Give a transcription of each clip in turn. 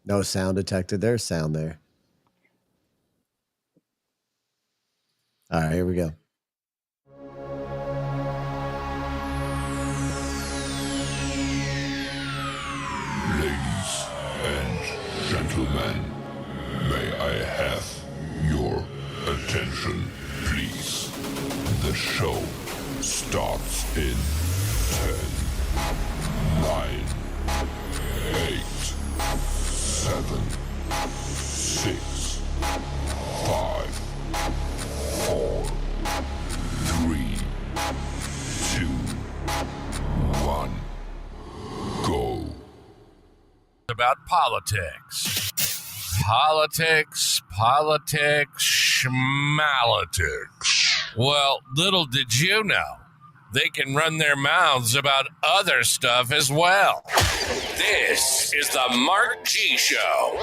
No sound detected. There's sound there. All right, here we go. Ladies and gentlemen, may I have your attention, please? The show starts in 10, 9, 8, 7, 6, 5, 4, 3, 2, 1, go. About politics. Politics, schmalitics. Well, little did you know, they can run their mouths about other stuff as well. This is the Mark G Show.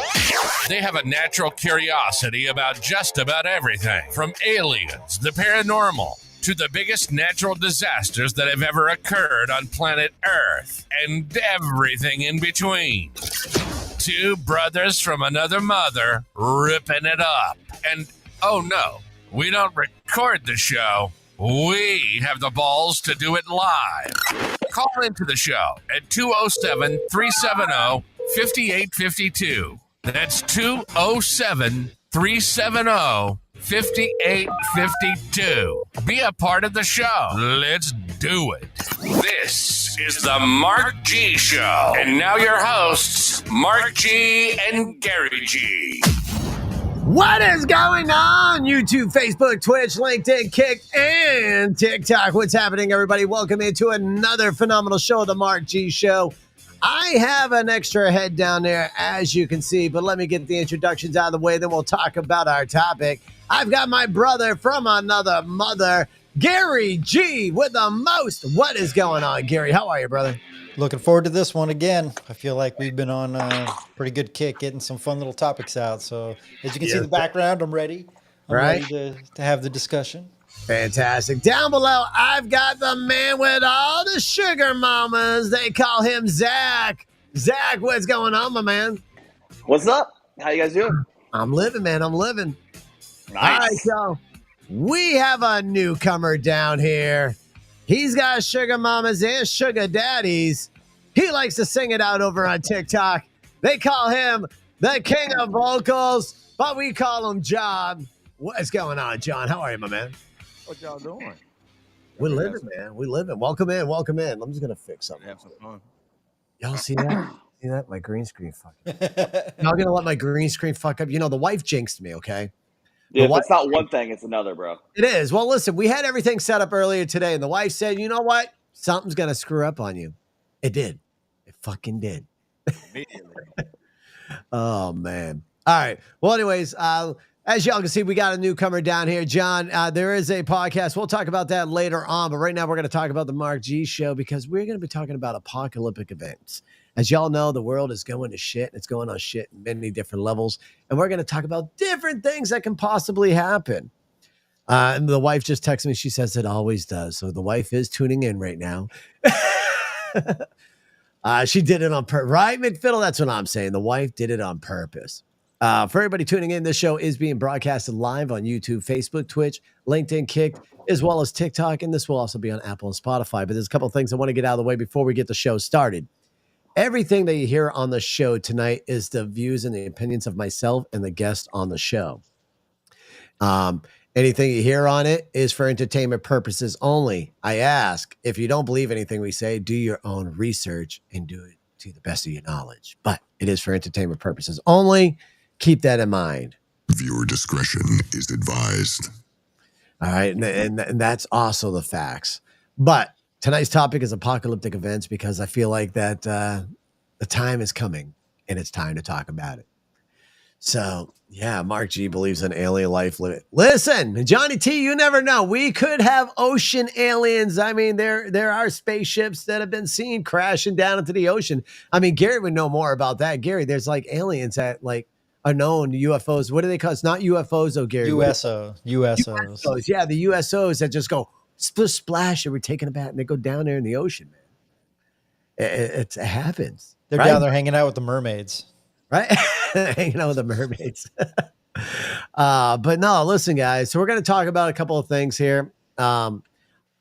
They have a natural curiosity about just about everything, from aliens, the paranormal, to the biggest natural disasters that have ever occurred on planet Earth, and everything in between. Two brothers from another mother ripping it up. And, oh no, we don't record the show. We have the balls to do it live. Call into the show at 207-370-5852. That's 207-370-5852. Be a part of the show. Let's do it. This is the Mark G Show. And now your hosts, Mark G and Gary G. What is going on? YouTube, Facebook, Twitch, LinkedIn, Kick, and TikTok. What's happening, everybody? Welcome into another phenomenal show of the Mark G Show. I have an extra head down there, as you can see, but let me get the introductions out of the way, then we'll talk about our topic. I've got my brother from another mother, Gary G, with the most. What is going on, Gary? How are you, brother? Looking forward to this one again. I feel like we've been on a pretty good kick, getting some fun little topics out. So as you can see in the background, I'm ready. I'm ready to have the discussion. Fantastic. Down below, I've got the man with all the sugar mamas. They call him Zach. Zach, what's going on, my man? What's up? How you guys doing? I'm living, man. I'm living. Nice. All right, so we have a newcomer down here. He's got sugar mamas and sugar daddies. He likes to sing it out over on TikTok. They call him the king of vocals, but we call him John. What's going on, John? How are you, my man? What y'all doing? We're living, man. We're living. Welcome in. Welcome in. I'm just going to fix something. Have some fun. Y'all see that? See that? My green screen fuck. Y'all going to let my green screen fuck up? You know, the wife jinxed me, okay? Yeah, it's not one thing, it's another, bro. It is. Well, listen, we had everything set up earlier today, and the wife said, you know what? Something's going to screw up on you. It did. It fucking did. Immediately. Oh, man. All right. Well, anyways, as y'all can see, we got a newcomer down here. John, there is a podcast. We'll talk about that later on, but right now we're going to talk about the Mark G Show because we're going to be talking about apocalyptic events. As y'all know, the world is going to shit. It's going on shit in many different levels. And we're going to talk about different things that can possibly happen. And the wife just texted me. She says it always does. So the wife is tuning in right now. She did it on purpose. Right, McFiddle? That's what I'm saying. The wife did it on purpose. For everybody tuning in, this show is being broadcasted live on YouTube, Facebook, Twitch, LinkedIn, Kick, as well as TikTok. And this will also be on Apple and Spotify. But there's a couple of things I want to get out of the way before we get the show started. Everything that you hear on the show tonight is the views and the opinions of myself and the guest on the show. Anything you hear on it is for entertainment purposes only. I ask, if you don't believe anything we say, do your own research and do it to the best of your knowledge. But it is for entertainment purposes only. Keep that in mind. Viewer discretion is advised. All right. And that's also the facts. But tonight's topic is apocalyptic events because I feel like that the time is coming and it's time to talk about it. So, yeah, Mark G believes in alien life. Listen, Johnny T, you never know. We could have ocean aliens. I mean, there are spaceships that have been seen crashing down into the ocean. I mean, Gary would know more about that. Gary, there's like aliens that like are known UFOs. What do they call it? It's not UFOs, though, Gary. USOs. USOs. Yeah, the USOs that just go splash and we're taking a bath and they go down there in the ocean, man. It happens. They're down there hanging out with the mermaids. right? Hanging out with the mermaids. But no, listen, guys. So we're going to talk about a couple of things here. The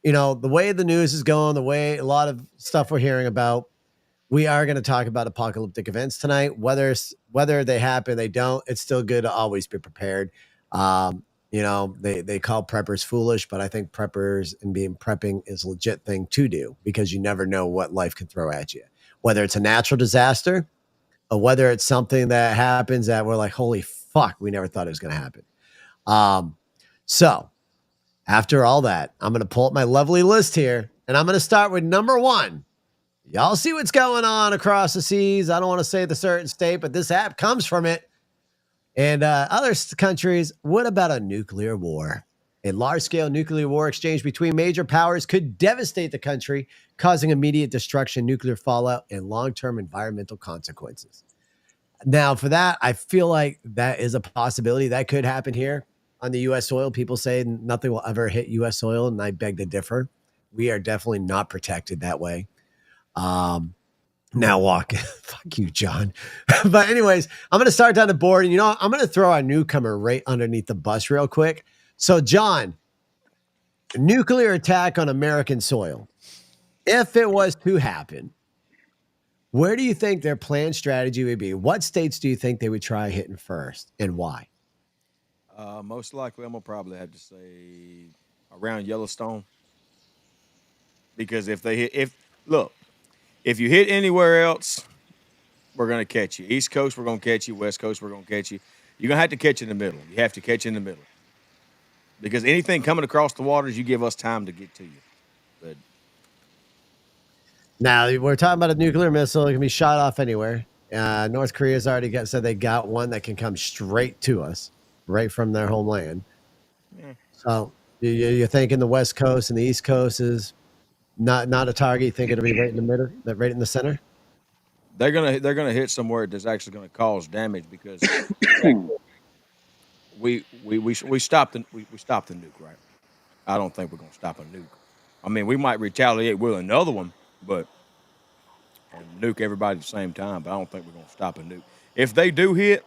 way the news is going, the way a lot of stuff we're hearing about, we are going to talk about apocalyptic events tonight. Whether they happen, they don't. It's still good to always be prepared. They call preppers foolish, but I think preppers and prepping is a legit thing to do because you never know what life can throw at you. Whether it's a natural disaster or whether it's something that happens that we're like, holy fuck, we never thought it was going to happen. So after all that, I'm going to pull up my lovely list here, and I'm going to start with number 1. Y'all see what's going on across the seas. I don't want to say the certain state, but this app comes from it. And other countries, what about a nuclear war? A large-scale nuclear war exchange between major powers could devastate the country, causing immediate destruction, nuclear fallout, and long-term environmental consequences. Now, for that, I feel like that is a possibility. That could happen here on the U.S. soil. People say nothing will ever hit U.S. soil, and I beg to differ. We are definitely not protected that way. Now walk. Fuck you, John. But anyways, I'm going to start down the board, and I'm going to throw our newcomer right underneath the bus real quick. So, John, nuclear attack on American soil. If it was to happen, where do you think their planned strategy would be? What states do you think they would try hitting first, and why? Most likely, I'm gonna probably have to say around Yellowstone, because if you hit anywhere else, we're gonna catch you. East Coast, we're gonna catch you. West Coast, we're gonna catch you. You're gonna have to catch in the middle. You have to catch in the middle, because anything coming across the waters, you give us time to get to you. But now we're talking about a nuclear missile. It can be shot off anywhere. North Korea's already said they got one that can come straight to us, right from their homeland. Yeah. So you're thinking the West Coast and the East Coast is not a target. You think it'll be right in the middle, right in the center? They're gonna hit somewhere that's actually gonna cause damage because we stopped the nuke, right? I don't think we're gonna stop a nuke. I mean, we might retaliate with another one, but and nuke everybody at the same time. But I don't think we're gonna stop a nuke. If they do hit,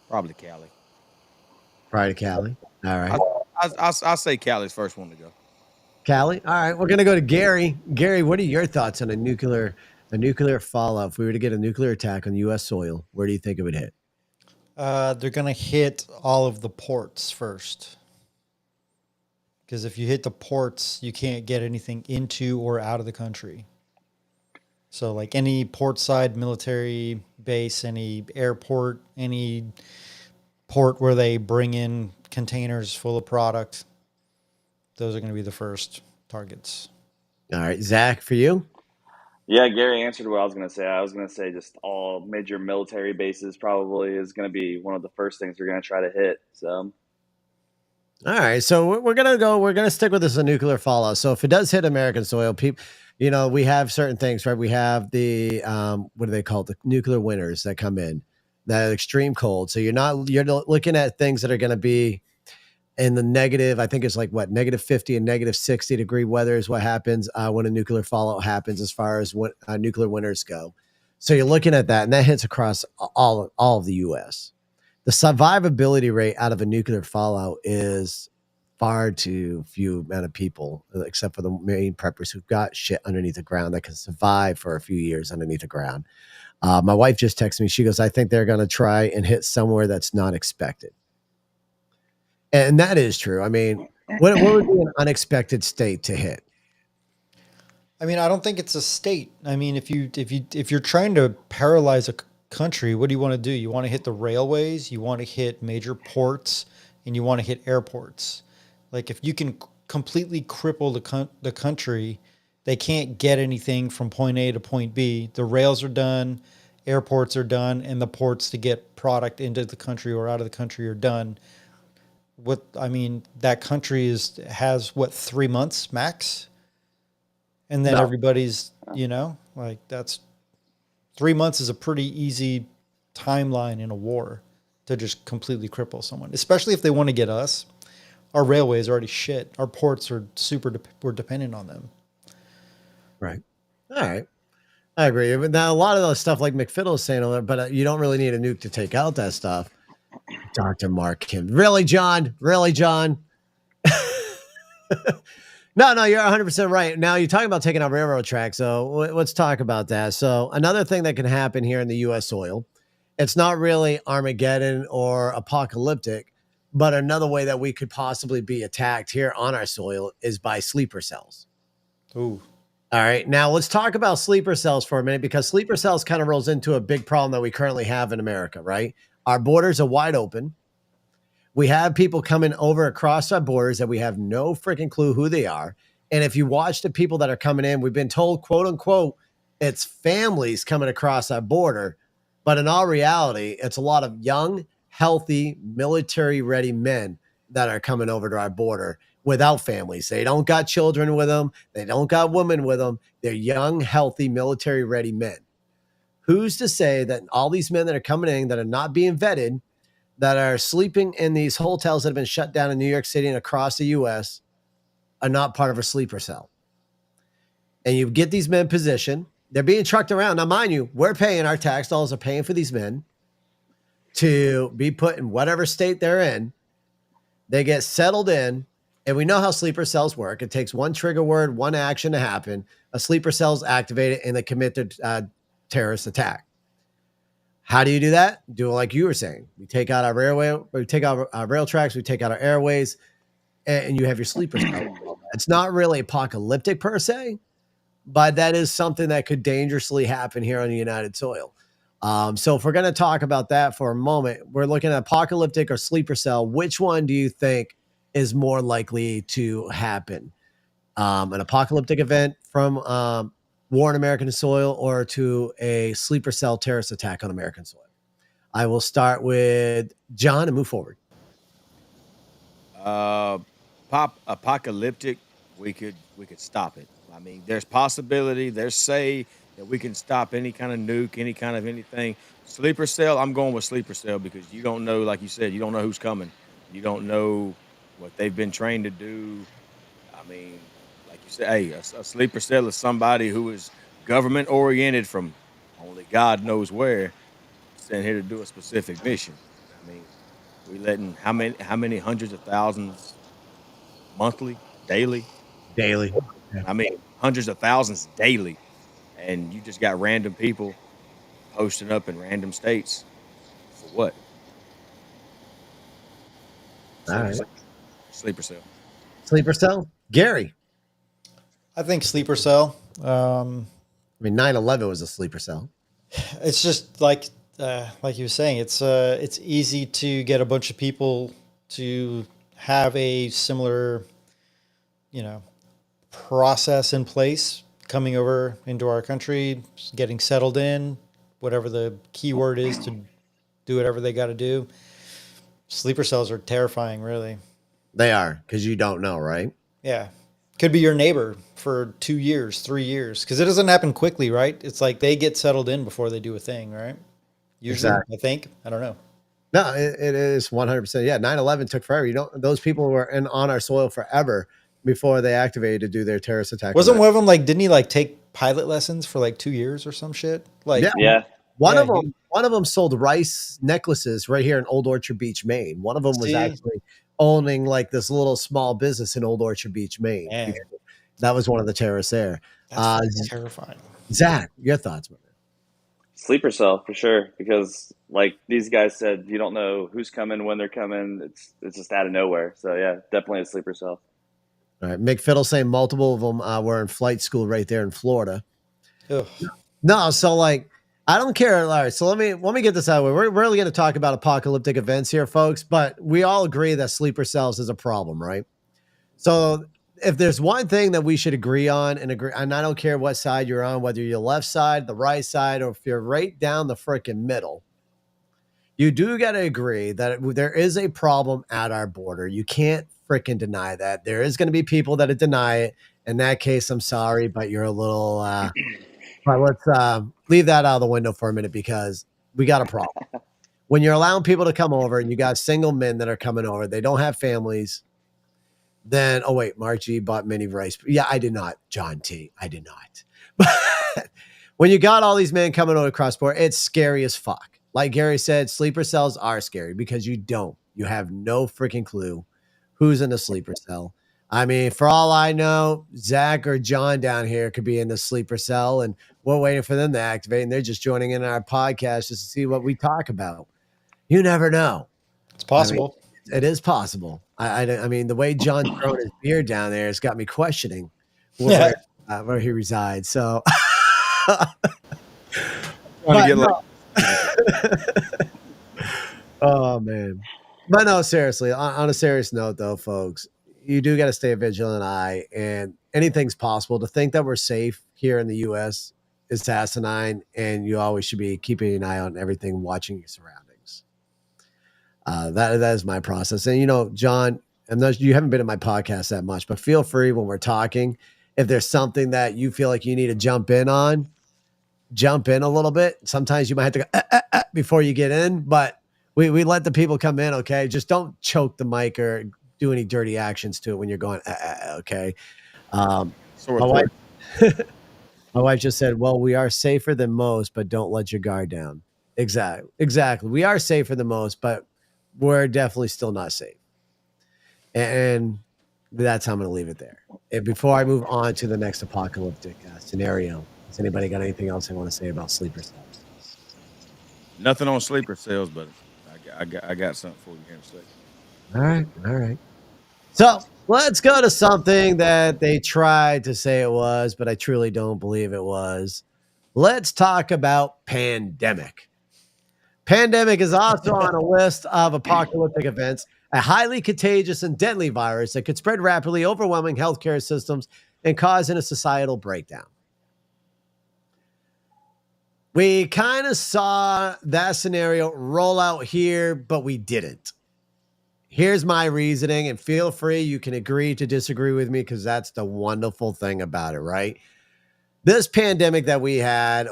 probably Cali. Probably Cali. All right. I say Cali's first one to go. Cali. All right. We're gonna go to Gary. Gary, what are your thoughts on a nuclear fallout? If we were to get a nuclear attack on U.S. soil, where do you think it would hit? They're gonna hit all of the ports first. Because if you hit the ports, you can't get anything into or out of the country. So like any portside military base, any airport, any port where they bring in containers full of product, those are going to be the first targets. All right. Zach, for you? Yeah, Gary answered what I was going to say. I was going to say just all major military bases probably is going to be one of the first things we're going to try to hit. So... All right, so we're gonna stick with this a nuclear fallout. So if it does hit American soil, people, we have certain things, right? We have the what do they call it? The nuclear winters that come in, that extreme cold. So you're looking at things that are going to be in the negative. I think it's like what, -50 and -60 degree weather is what happens when a nuclear fallout happens, as far as what nuclear winters go. So you're looking at that, and that hits across all of the U.S. The survivability rate out of a nuclear fallout is far too few amount of people, except for the main preppers who've got shit underneath the ground that can survive for a few years underneath the ground. My wife just texted me. She goes, I think they're going to try and hit somewhere that's not expected. And that is true. I mean, what would be an unexpected state to hit? I mean, I don't think it's a state. I mean, if you're trying to paralyze a country, what do you want to do? You want to hit the railways, you want to hit major ports, and you want to hit airports. Like if you can completely cripple the country, they can't get anything from point A to point B. The rails are done, airports are done, and the ports to get product into the country or out of the country are done. That country has 3 months max? And then everybody's, that's 3 months is a pretty easy timeline in a war to just completely cripple someone, especially if they want to get us. Our railways are already shit. Our ports are we're dependent on them. Right. All right. I agree. But now a lot of those stuff like McFiddle is saying, but you don't really need a nuke to take out that stuff. Dr. Mark Kim. Really, John? Really, John? No, you're 100% right. Now you're talking about taking out railroad tracks. So let's talk about that. So another thing that can happen here in the U.S. soil, it's not really Armageddon or apocalyptic, but another way that we could possibly be attacked here on our soil is by sleeper cells. Ooh. All right. Now let's talk about sleeper cells for a minute, because sleeper cells kind of rolls into a big problem that we currently have in America, right? Our borders are wide open. We have people coming over across our borders that we have no freaking clue who they are. And if you watch the people that are coming in, we've been told, quote unquote, it's families coming across our border. But in all reality, it's a lot of young, healthy, military ready men that are coming over to our border without families. They don't got children with them. They don't got women with them. They're young, healthy, military ready men. Who's to say that all these men that are coming in that are not being vetted, that are sleeping in these hotels that have been shut down in New York City and across the U.S. are not part of a sleeper cell? And you get these men positioned. They're being trucked around. Now, mind you, we're paying, our tax dollars are paying for these men to be put in whatever state they're in. They get settled in, and we know how sleeper cells work. It takes one trigger word, one action to happen. A sleeper cell is activated, and they commit their terrorist attack. How do you do that? Do it like you were saying. We take out our railway, we take out our rail tracks, we take out our airways, and you have your sleeper cell. It's not really apocalyptic per se, but that is something that could dangerously happen here on the United soil. So if we're going to talk about that for a moment, we're looking at apocalyptic or sleeper cell. Which one do you think is more likely to happen? An apocalyptic event from war on American soil, or to a sleeper cell terrorist attack on American soil? I will start with John and move forward. Apocalyptic, we could stop it. I mean, there's possibility, there's say that we can stop any kind of nuke, any kind of anything. Sleeper cell, I'm going with sleeper cell, because you don't know, like you said, you don't know who's coming. You don't know what they've been trained to do. I mean, like you said, hey, a sleeper cell is somebody who is government oriented from only God knows where, sent here to do a specific mission. I mean, we letting how many hundreds of thousands monthly, daily? Daily. I mean, hundreds of thousands daily, and you just got random people posting up in random states for what? All right. Sleeper cell. Sleeper cell. Gary. I think sleeper cell. I mean, 9/11 was a sleeper cell. It's just like you were saying, it's easy to get a bunch of people to have a similar, process in place, coming over into our country, getting settled in, whatever the keyword is, to do whatever they got to do. Sleeper cells are terrifying, really. They are, because you don't know, right? Yeah. Could be your neighbor for 2 years, 3 years, because it doesn't happen quickly, right? It's like they get settled in before they do a thing, right? Usually, Exactly. I think. I don't know. No, it is 100%. Yeah, 9/11 took forever. Those people were on our soil forever before they activated to do their terrorist attack. Wasn't one of them didn't he take pilot lessons for 2 years or some shit? Yeah. One of them sold rice necklaces right here in Old Orchard Beach, Maine. One of them was actually owning this little small business in Old Orchard Beach, Maine. Man. That was one of the terrorists there. That's terrifying. Zach, your thoughts, man? Sleeper cell for sure, because like these guys said, you don't know who's coming, when they're coming. It's just out of nowhere. So yeah, definitely a sleeper cell. All right, Mick Fiddle saying multiple of them were in flight school right there in Florida. Ugh. No, so I don't care. All right, so let me get this out of the way. We're really going to talk about apocalyptic events here, folks, but we all agree that sleeper cells is a problem, right? So if there's one thing that we should agree on, and I don't care what side you're on, whether you're left side, the right side, or if you're right down the freaking middle, you do got to agree that there is a problem at our border. You can't freaking deny that. There is going to be people that deny it. In that case, I'm sorry, but you're a little. But let's leave that out of the window for a minute, because we got a problem. When you're allowing people to come over and you got single men that are coming over, they don't have families. Then, Mark G bought mini rice. Yeah, I did not. John T. I did not. But when you got all these men coming over across board, it's scary as fuck. Like Gary said, sleeper cells are scary because you have no freaking clue who's in a sleeper cell. I mean, for all I know, Zach or John down here could be in the sleeper cell, and we're waiting for them to activate, and they're just joining in our podcast just to see what we talk about. You never know. It's possible. I mean, it is possible. I mean, the way John's throwing his beard down there has got me questioning where he resides. So, Trying to get no. Oh man, but no, seriously. On a serious note, though, folks, you do got to stay a vigilant eye, and anything's possible. To think that we're safe here in the U.S. is asinine, and you always should be keeping an eye on everything, watching your surroundings. That is my process. And John, you haven't been in my podcast that much, but feel free when we're talking. If there's something that you feel like you need to jump in on, jump in a little bit. Sometimes you might have to go before you get in, but we let the people come in. Okay, just don't choke the mic or do any dirty actions to it when you're going. Okay. My wife just said, "Well, we are safer than most, but don't let your guard down." Exactly. We are safer than most, but we're definitely still not safe. And that's how I'm going to leave it there. And before I move on to the next apocalyptic scenario, has anybody got anything else they want to say about sleeper cells? Nothing on sleeper cells, but I got something for you here in a second. All right. So let's go to something that they tried to say it was, but I truly don't believe it was. Let's talk about pandemic. Pandemic is also on a list of apocalyptic events, a highly contagious and deadly virus that could spread rapidly, overwhelming healthcare systems and causing a societal breakdown. We kind of saw that scenario roll out here, but we didn't. Here's my reasoning, and feel free, you can agree to disagree with me because that's the wonderful thing about it, right? This pandemic that we had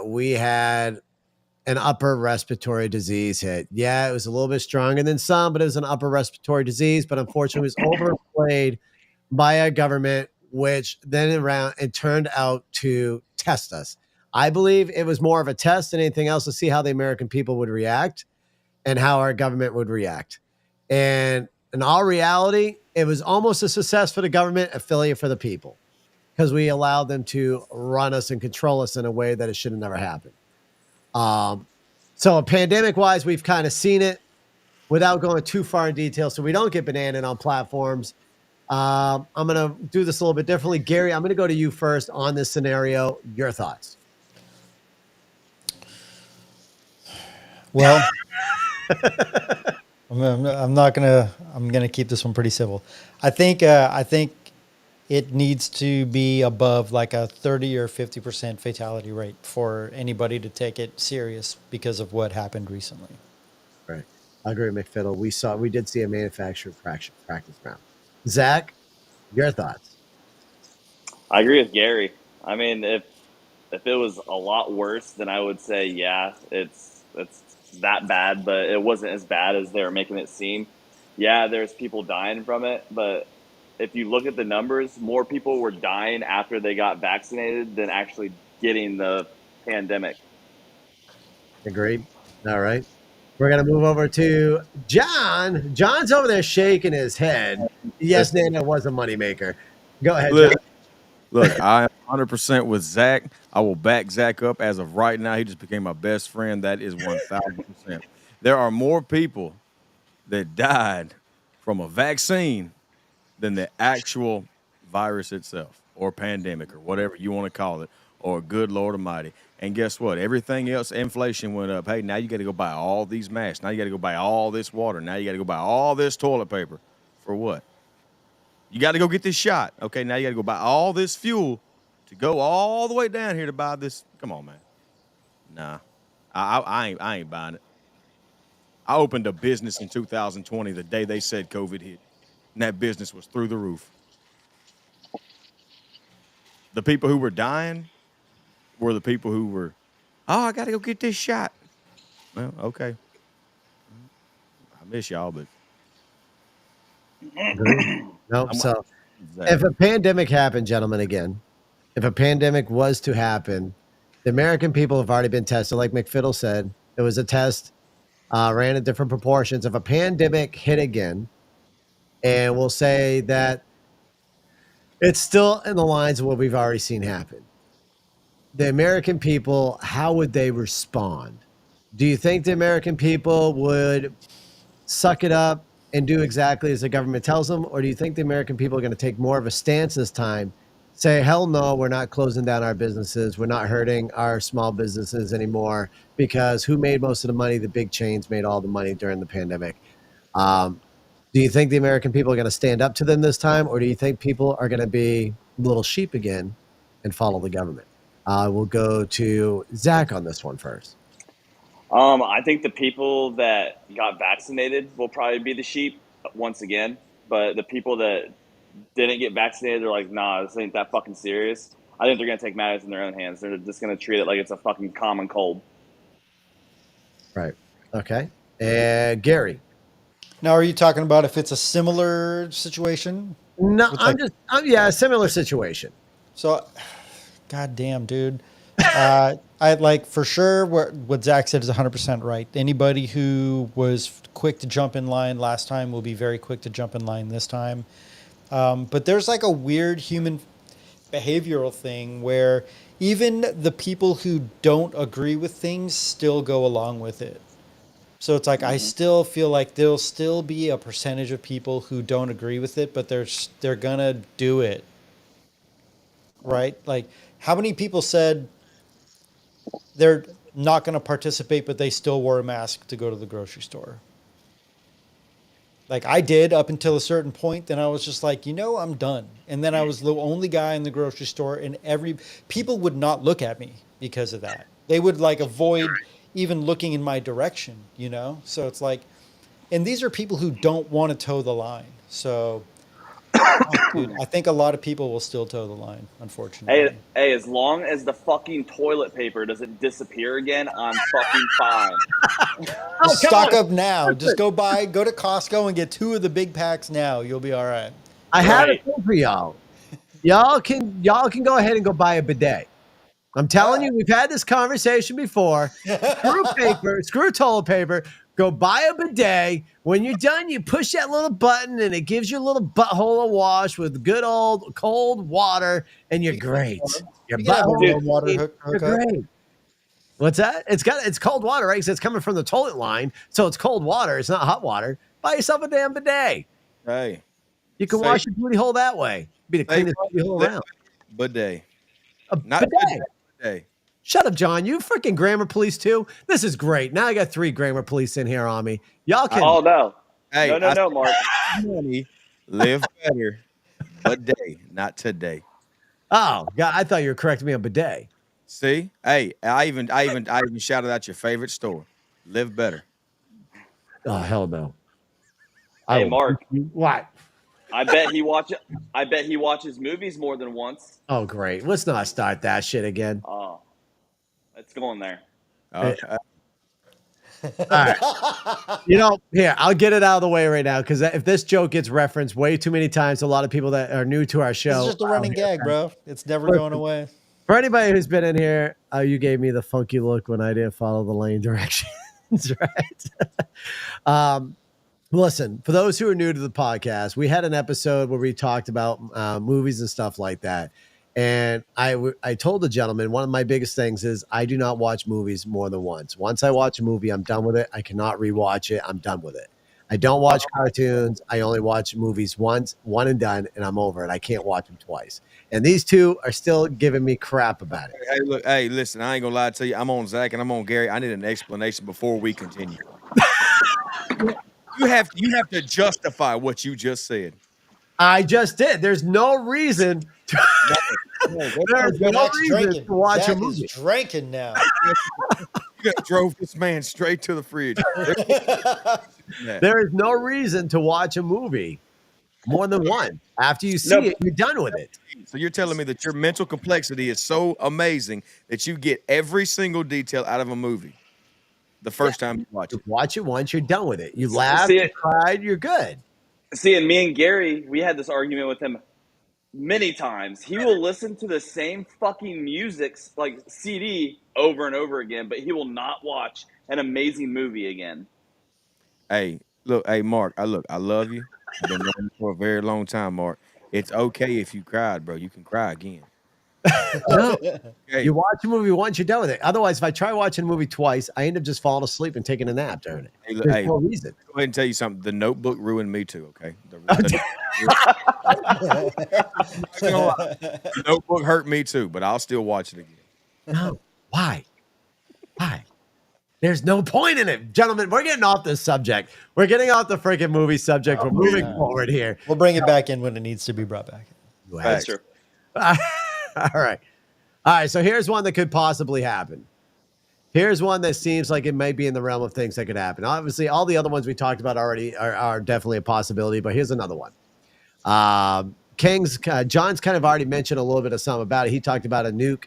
an upper respiratory disease hit. Yeah, it was a little bit stronger than some, but it was an upper respiratory disease, but unfortunately it was overplayed by our government, which then around and turned out to test us. I believe it was more of a test than anything else to see how the American people would react and how our government would react. And in all reality, it was almost a success for the government, a failure for the people, because we allowed them to run us and control us in a way that it should have never happened. So pandemic wise, we've kind of seen it without going too far in detail, so we don't get bananas on platforms. I'm going to do this a little bit differently. Gary, I'm going to go to you first on this scenario. Your thoughts? Well, I'm going to keep this one pretty civil. I think it needs to be above like a 30 or 50% fatality rate for anybody to take it serious because of what happened recently. Right. I agree with McFiddle. We did see a manufactured practice round. Zach, your thoughts? I agree with Gary. I mean, if it was a lot worse, then I would say, yeah, it's that bad, but it wasn't as bad as they were making it seem. Yeah, there's people dying from it, but if you look at the numbers, more people were dying after they got vaccinated than actually getting the pandemic. Agreed. All right. We're going to move over to John. John's over there shaking his head. Yes, Nana was a moneymaker. Go ahead, John. Look, I am 100% with Zach. I will back Zach up as of right now. He just became my best friend. That is 1,000%. There are more people that died from a vaccine than the actual virus itself or pandemic or whatever you want to call it, or good Lord Almighty. And guess what? Everything else, inflation went up. Hey, now you got to go buy all these masks. Now you got to go buy all this water. Now you got to go buy all this toilet paper. For what? You got to go get this shot. Okay, now you got to go buy all this fuel to go all the way down here to buy this. Come on, man. Nah, I ain't buying it. I opened a business in 2020 the day they said COVID hit, and that business was through the roof. The people who were dying were the people who were, oh, I got to go get this shot. Well, okay. I miss y'all, but. Nope. So if a pandemic happened, gentlemen, again, if a pandemic was to happen, The American people have already been tested, like McFiddle said. It was a test, ran at different proportions. If a pandemic hit again, and we'll say that it's still in the lines of what we've already seen happen, the American people, how would they respond? Do you think the American people would suck it up and do exactly as the government tells them? Or do you think the American people are going to take more of a stance this time, say, hell no, we're not closing down our businesses. We're not hurting our small businesses anymore, because who made most of the money? The big chains made all the money during the pandemic. Do you think the American people are going to stand up to them this time? Or do you think people are going to be little sheep again and follow the government? We'll go to Zach on this one first. I think the people that got vaccinated will probably be the sheep once again, but the people that didn't get vaccinated are like, nah, this ain't that fucking serious. I think they're gonna take matters in their own hands. They're just gonna treat it like it's a fucking common cold. Right. Okay. And Gary. Now, are you talking about if it's a similar situation? No, With, I'm like- just, yeah, a similar situation. So, God damn, dude. I like for sure what Zach said is 100% right. Anybody who was quick to jump in line last time will be very quick to jump in line this time. But there's like a weird human behavioral thing where even the people who don't agree with things still go along with it. So it's like I still feel like there'll still be a percentage of people who don't agree with it, but they're gonna do it. Right? Like how many people said they're not going to participate, but they still wore a mask to go to the grocery store? Like I did up until a certain point. Then I was just like, I'm done. And then I was the only guy in the grocery store, and people would not look at me because of that. They would like avoid even looking in my direction, So it's like, and these are people who don't want to toe the line. So, dude, I think a lot of people will still toe the line, unfortunately. Hey, as long as the fucking toilet paper doesn't disappear again, I'm fucking fine. Just stock up now. Just go to Costco and get 2 of the big packs now. You'll be all right. I have a thing for y'all. Y'all can go ahead and go buy a bidet. I'm telling you, we've had this conversation before. Screw toilet paper. Go buy a bidet. When you're done, you push that little button, and it gives you a little butthole a wash with good old cold water, and you're great. Your butthole water you're great. What's that? It's cold water, right? Because it's coming from the toilet line, so it's cold water. It's not hot water. Buy yourself a damn bidet. Hey, You can wash your booty hole that way. Be the cleanest booty hole around. Bidet. Not bidet. Shut up, John. You freaking grammar police too. This is great. Now I got 3 grammar police in here on me. Y'all can. Oh no. Hey, no, Mark. Money, live better. Bidet, not today. Oh God, I thought you were correcting me on bidet. See, hey, I even shouted out your favorite store. Live better. Oh hell no. Hey, Mark. What? I bet he watches movies more than once. Oh great. Let's not start that shit again. Oh, it's going there. Okay. All right. Here, I'll get it out of the way right now, because if this joke gets referenced way too many times, a lot of people that are new to our show. It's just a running gag, bro. It's never going away. For anybody who's been in here, you gave me the funky look when I didn't follow the lane directions, right? Listen, for those who are new to the podcast, we had an episode where we talked about movies and stuff like that. And I told the gentleman, one of my biggest things is I do not watch movies more than once. Once I watch a movie, I'm done with it. I cannot rewatch it. I'm done with it. I don't watch cartoons. I only watch movies once, one and done, and I'm over it. I can't watch them twice. And these two are still giving me crap about it. Hey, listen, I ain't gonna lie to you. I'm on Zach and I'm on Gary. I need an explanation before we continue. You have to justify what you just said. I just did. There's no reason to, there's no reason to watch Zach a movie. is drinking now. You drove this man straight to the fridge. There is no reason to watch a movie more than one. After you see it, you're done with it. So you're telling me that your mental complexity is so amazing that you get every single detail out of a movie the first time you watch it. Watch it once, you're done with it. You laughed, you cried, you're good. See, and me and Gary, we had this argument with him many times. He will listen to the same fucking music, like CD, over and over again, but he will not watch an amazing movie again. Hey, look, hey, Mark. I love you. I've been knowing you for a very long time, Mark. It's okay if you cried, bro. You can cry again. No, you Okay. watch a movie once, you're done with it. Otherwise, if I try watching a movie twice, I end up just falling asleep and taking a nap during it. Hey, look, There's hey, no reason. go ahead and tell you something. The Notebook ruined me too. Okay. The Notebook hurt me too, but I'll still watch it again. No, why? Why? There's no point in it, gentlemen. We're getting off this subject. We're getting off the freaking movie subject. We're moving forward here. We'll bring it back in when it needs to be brought back. That's true. All right. All right. So here's one that could possibly happen. Here's one that seems like it may be in the realm of things that could happen. Obviously, all the other ones we talked about already are definitely a possibility, but here's another one. John's kind of already mentioned a little bit of something about it. He talked about a nuke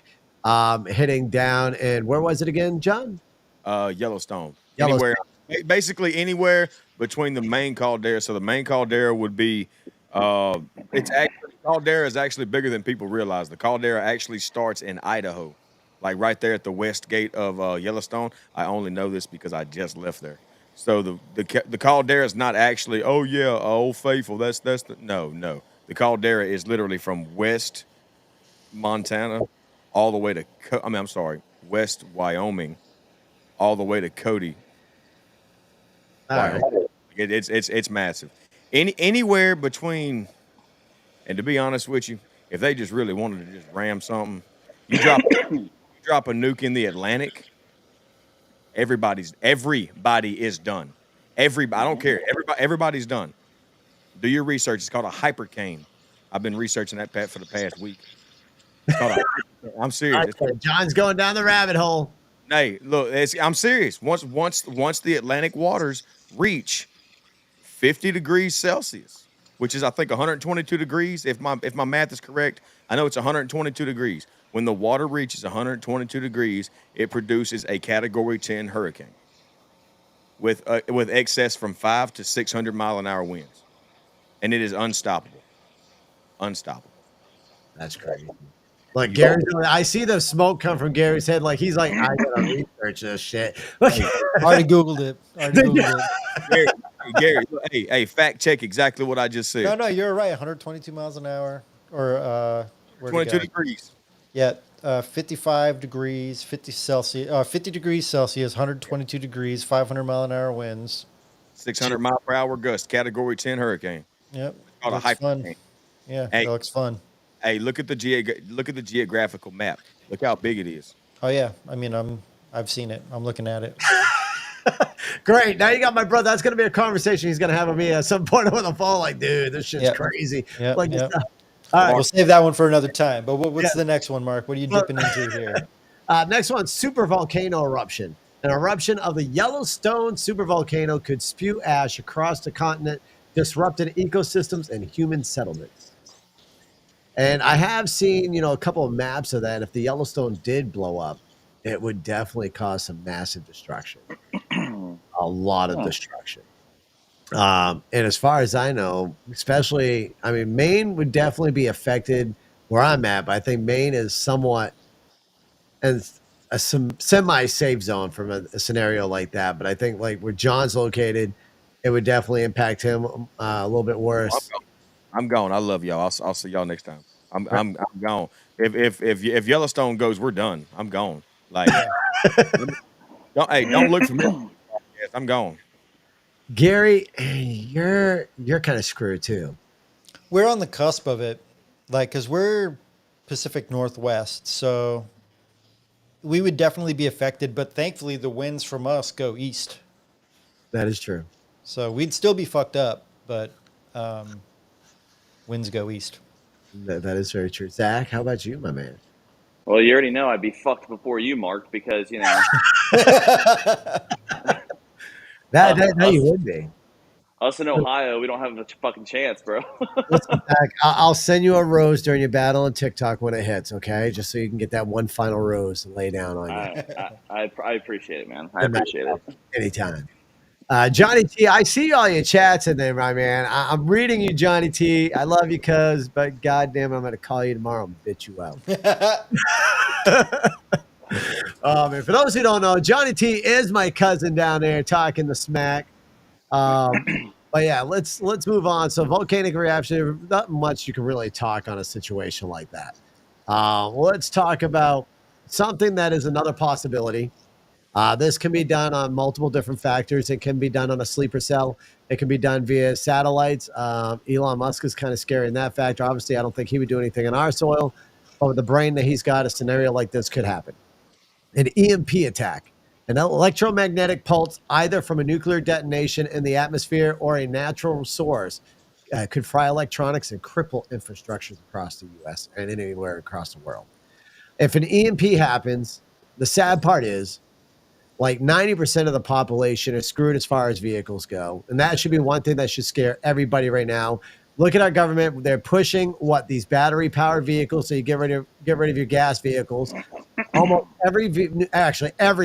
hitting down, and where was it again, John? Yellowstone. Yellowstone. Basically anywhere between the main caldera. So the main caldera would be caldera is actually bigger than people realize. The caldera actually starts in Idaho, like right there at the west gate of Yellowstone. I only know this because I just left there. So the caldera is not actually, oh yeah, Old Faithful. No. The caldera is literally from West Montana all the way to West Wyoming all the way to Cody. All right. It's massive. Anywhere between, and to be honest with you, if they just really wanted to just ram something, you drop a nuke in the Atlantic, everybody is done. I don't care. Everybody's done. Do your research. It's called a hypercane. I've been researching that for the past week. It's called I'm serious. Right, John's going down the rabbit hole. Hey, look, I'm serious. Once the Atlantic waters reach 50 degrees Celsius, which is I think 122 degrees, if my math is correct, I know it's 122 degrees. When the water reaches 122 degrees, it produces a Category 10 hurricane with excess from 5 to 600 mile an hour winds, and it is unstoppable. Unstoppable. That's crazy. Like Gary, I see the smoke come from Gary's head. Like he's like, I gotta research this shit. Look, Already Googled it. Gary, hey, fact check exactly what I just said. No, you're right. 122 miles an hour, or 22 degrees. Yeah, 55 degrees, 50 degrees Celsius, 122 degrees, 500 mile an hour winds, 600 mile per hour gust, Category 10 hurricane. Yep, Called a looks fun. hypercane. Yeah, Hey. that looks fun. Hey, look at the geographical map. Look how big it is. Oh yeah, I mean, I've seen it. I'm looking at it. great. Now you got my brother. That's gonna be a conversation he's gonna have with me at some point on the phone. Like, dude, this shit's Yep. crazy. Yep, Like, yep. all right. We'll save that one for another time. But what's the next one, Mark? What are you dipping into here? Next one, super volcano eruption. An eruption of the Yellowstone supervolcano could spew ash across the continent, disrupting ecosystems and human settlements. And I have seen, a couple of maps of that. If the Yellowstone did blow up, it would definitely cause some massive destruction, a lot of destruction. And as far as I know, especially, I mean, Maine would definitely be affected where I'm at, but I think Maine is somewhat and some semi-safe zone from a scenario like that. But I think like where John's located, it would definitely impact him a little bit worse. I'm gone. I love y'all. I'll see y'all next time. I'm gone. If Yellowstone goes, we're done. I'm gone. Like, don't look for me. Yes, I'm gone. Gary, you're kind of screwed too. We're on the cusp of it, because we're Pacific Northwest, so we would definitely be affected. But thankfully, the winds from us go east, That is true. so we'd still be fucked up. But winds go east. That is very true. Zach, how about you, my man? Well, you already know I'd be fucked before you, Mark, because That you would be. us in Ohio, we don't have a fucking chance, bro. Listen, Zach, I'll send you a rose during your battle on TikTok when it hits, okay? Just so you can get that one final rose and lay down on you. I appreciate it, man. I appreciate it. Anytime. Johnny T, I see all your chats in there, my man. I'm reading you, Johnny T. I love you, cuz, but goddamn, I'm going to call you tomorrow and bitch you out. Man, for those who don't know, Johnny T is my cousin down there talking the smack. But yeah, let's move on. So volcanic eruption, not much you can really talk on a situation like that. Let's talk about something that is another possibility. This can be done on multiple different factors. It can be done on a sleeper cell. It can be done via satellites. Elon Musk is kind of scary in that factor. Obviously, I don't think he would do anything on our soil, but with the brain that he's got, a scenario like this could happen. An EMP attack, an electromagnetic pulse, either from a nuclear detonation in the atmosphere or a natural source, could fry electronics and cripple infrastructures across the U.S. and anywhere across the world. If an EMP happens, the sad part is like 90% of the population is screwed as far as vehicles go. And that should be one thing that should scare everybody right now. Look at our government. They're pushing what these battery powered vehicles. So you get rid of your gas vehicles. Almost every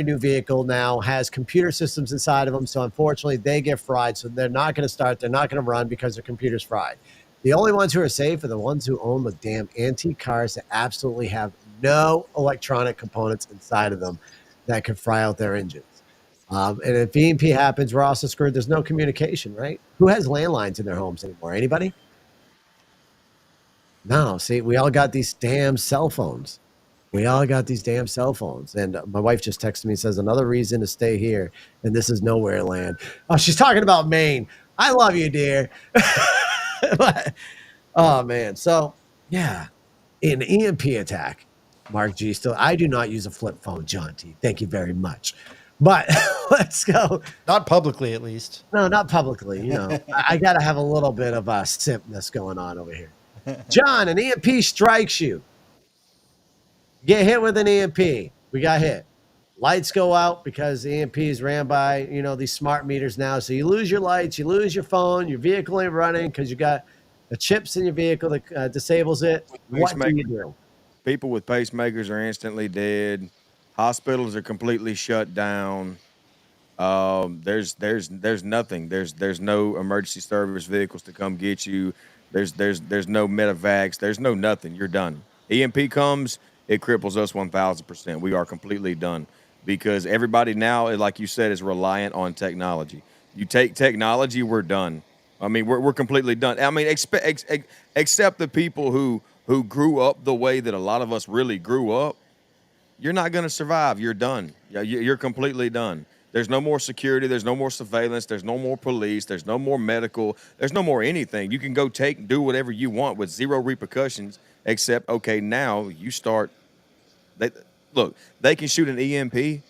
new vehicle now has computer systems inside of them. So unfortunately, they get fried. So they're not going to start. They're not going to run because their computer's fried. The only ones who are safe are the ones who own the damn antique cars that absolutely have no electronic components inside of them that could fry out their engines. And if EMP happens, we're also screwed. There's no communication, right? Who has landlines in their homes anymore? Anybody? No. See, we all got these damn cell phones. We all got these damn cell phones. And my wife just texted me and says, another reason to stay here. And this is nowhere land. Oh, she's talking about Maine. I love you, dear. But, oh, man. So, yeah, an EMP attack. Mark G. Still, I do not use a flip phone, John T. Thank you very much. But let's go. Not publicly, at least. No, not publicly. You know, I got to have a little bit of simpness going on over here. John, an EMP strikes you. Get hit with an EMP. We got hit. Lights go out because the EMPs ran by, these smart meters now. So you lose your lights, you lose your phone, your vehicle ain't running because you got the chips in your vehicle that disables it. What do you do? People with pacemakers are instantly dead. Hospitals are completely shut down. There's nothing. There's no emergency service vehicles to come get you. There's no medevacs. There's no nothing. You're done. EMP comes, it cripples us 1,000%. We are completely done because everybody now, like you said, is reliant on technology. You take technology, we're done. I mean, we're completely done. I mean, except the people who grew up the way that a lot of us really grew up. You're not going to survive. You're done. You're completely done. There's no more security. There's no more surveillance. There's no more police. There's no more medical. There's no more anything. You can go do whatever you want with zero repercussions, except, okay, now you start. They can shoot an EMP,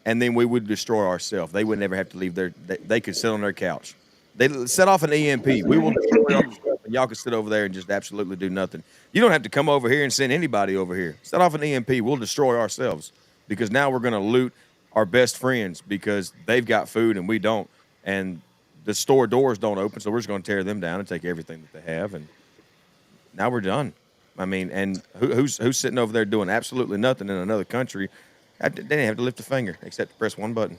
and then we would destroy ourselves. They would never have to leave they could sit on their couch. They set off an EMP. We will destroy our stuff, and y'all can sit over there and just absolutely do nothing. You don't have to come over here and send anybody over here. Set off an EMP. We'll destroy ourselves because now we're going to loot our best friends because they've got food and we don't. And the store doors don't open, so we're just going to tear them down and take everything that they have. And now we're done. I mean, and who's sitting over there doing absolutely nothing in another country? They didn't have to lift a finger except to press one button.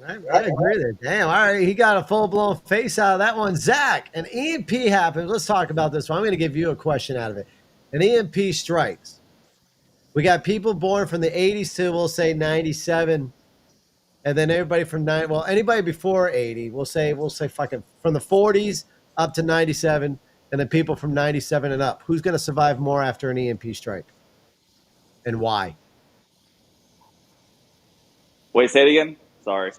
I agree there. Damn. All right. He got a full blown face out of that one. Zach, an EMP happens. Let's talk about this one. I'm going to give you a question out of it. An EMP strikes. We got people born from the 80s to, we'll say, 97. And then everybody from anybody before 80, we'll say fucking from the 40s up to 97. And then people from 97 and up. Who's going to survive more after an EMP strike? And why? Wait, say it again. Sorry.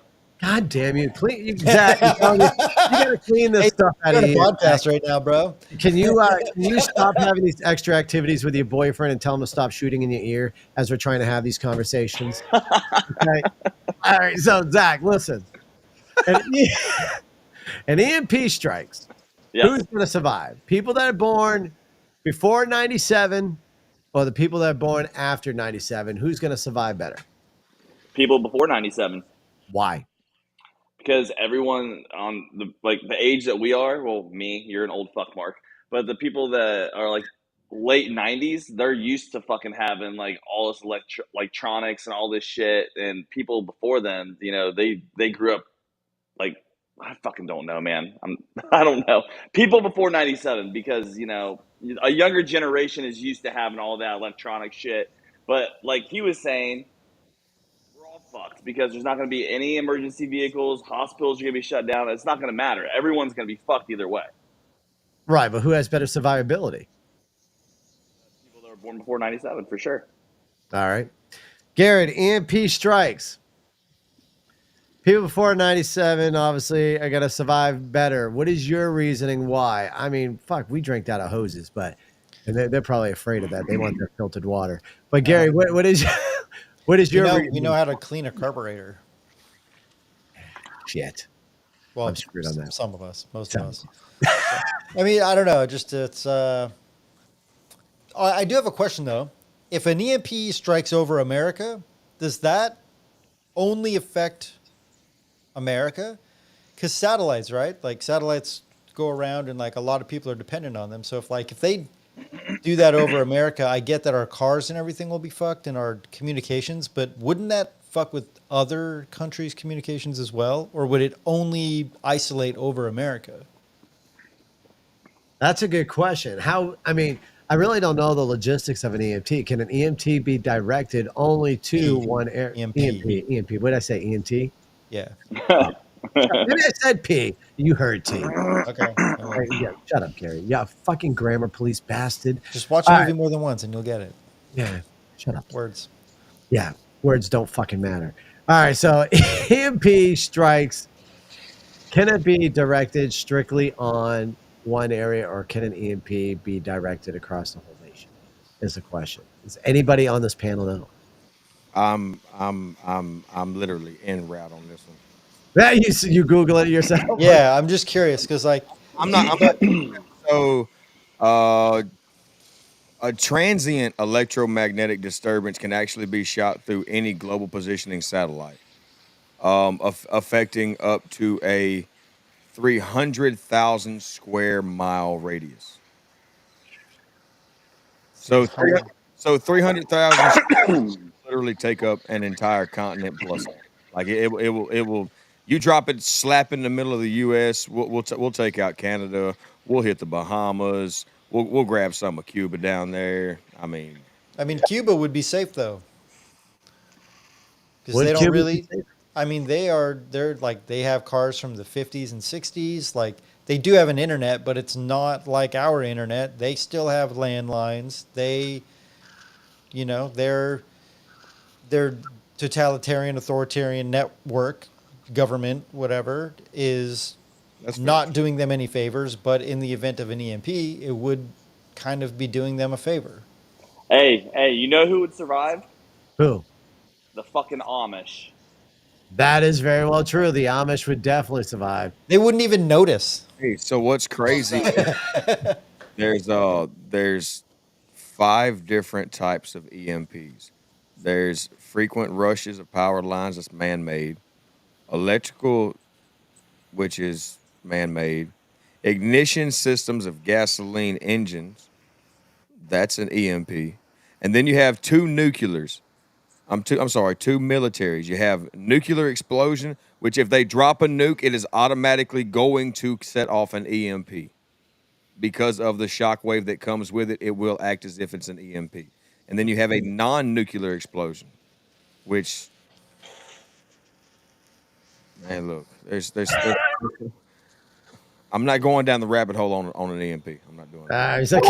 God damn you! Zach, you gotta clean this stuff out of You're on here. a podcast right now, bro. Can you stop having these extra activities with your boyfriend and tell him to stop shooting in your ear as we're trying to have these conversations? Okay. All right. So Zach, listen. An EMP strikes. Yes. Who's going to survive? People that are born before 97 or the people that are born after 97? Who's going to survive better? People before 97. Why? Because everyone on the age that we are, well, me, you're an old fuck, Mark, but the people that are like late 90s, they're used to fucking having like all this electronics and all this shit. And people before then, they grew up like, I fucking don't know, man. I don't know. People before 97, because, a younger generation is used to having all that electronic shit. But like he was saying, we're all fucked because there's not going to be any emergency vehicles. Hospitals are going to be shut down. It's not going to matter. Everyone's going to be fucked either way. Right, but who has better survivability? People that were born before 97, for sure. All right. Garrett, EMP strikes. People before 97 obviously are going to survive better. What is your reasoning why? I mean, fuck, we drank out of hoses, and they're probably afraid of that. They want their filtered water. But Gary, what is your reasoning? We know how to clean a carburetor. Shit. Well, I'm screwed on that. Some of us, most of us. I mean, I don't know. Just it's. I do have a question though. If an EMP strikes over America, does that only affect America? Because satellites, right? Like satellites go around, and like a lot of people are dependent on them. So if they do that over America, I get that our cars and everything will be fucked and our communications, but wouldn't that fuck with other countries' communications as well, or would it only isolate over America? That's a good question. I really don't know the logistics of an EMT. Can an EMT be directed only to one area? EMP. What did I say? EMT? Yeah. Maybe I said P. You heard T. Okay. Yeah, shut up, Gary. Yeah, fucking grammar police bastard. Just watch a movie more than once and you'll get it. Yeah, shut up. Words. Yeah, words don't fucking matter. All right, so EMP strikes. Can it be directed strictly on one area, or can an EMP be directed across the whole nation? Is the question. Does anybody on this panel know? I'm literally en route on this one. Yeah, you Google it yourself. Yeah, I'm just curious because like I'm not. So, a transient electromagnetic disturbance can actually be shot through any global positioning satellite, affecting up to a 300,000 square mile radius. So 300,000 literally take up an entire continent plus. Like it will. You drop it slap in the middle of the U.S. We'll take out Canada. We'll hit the Bahamas. We'll grab some of Cuba down there. I mean, Cuba would be safe though, because Would they don't Cuba be really. safe? I mean, they're like they have cars from the 50s and 60s. Like they do have an internet, but it's not like our internet. They still have landlines. Their totalitarian, authoritarian network, government, whatever, is not doing them any favors. But in the event of an EMP, it would kind of be doing them a favor. Hey, you know who would survive? Who? The fucking Amish. That is very well true. The Amish would definitely survive. They wouldn't even notice. hey, so what's crazy? There's 5 different types of EMPs. There's frequent rushes of power lines, that's man-made. Electrical, which is man-made. Ignition systems of gasoline engines, that's an EMP. And then you have 2 nuclears. Two militaries. You have nuclear explosion, which if they drop a nuke, it is automatically going to set off an EMP. Because of the shock wave that comes with it, it will act as if it's an EMP. And then you have a non-nuclear explosion, which, man, look, there's I'm not going down the rabbit hole on an EMP. I'm not doing that. So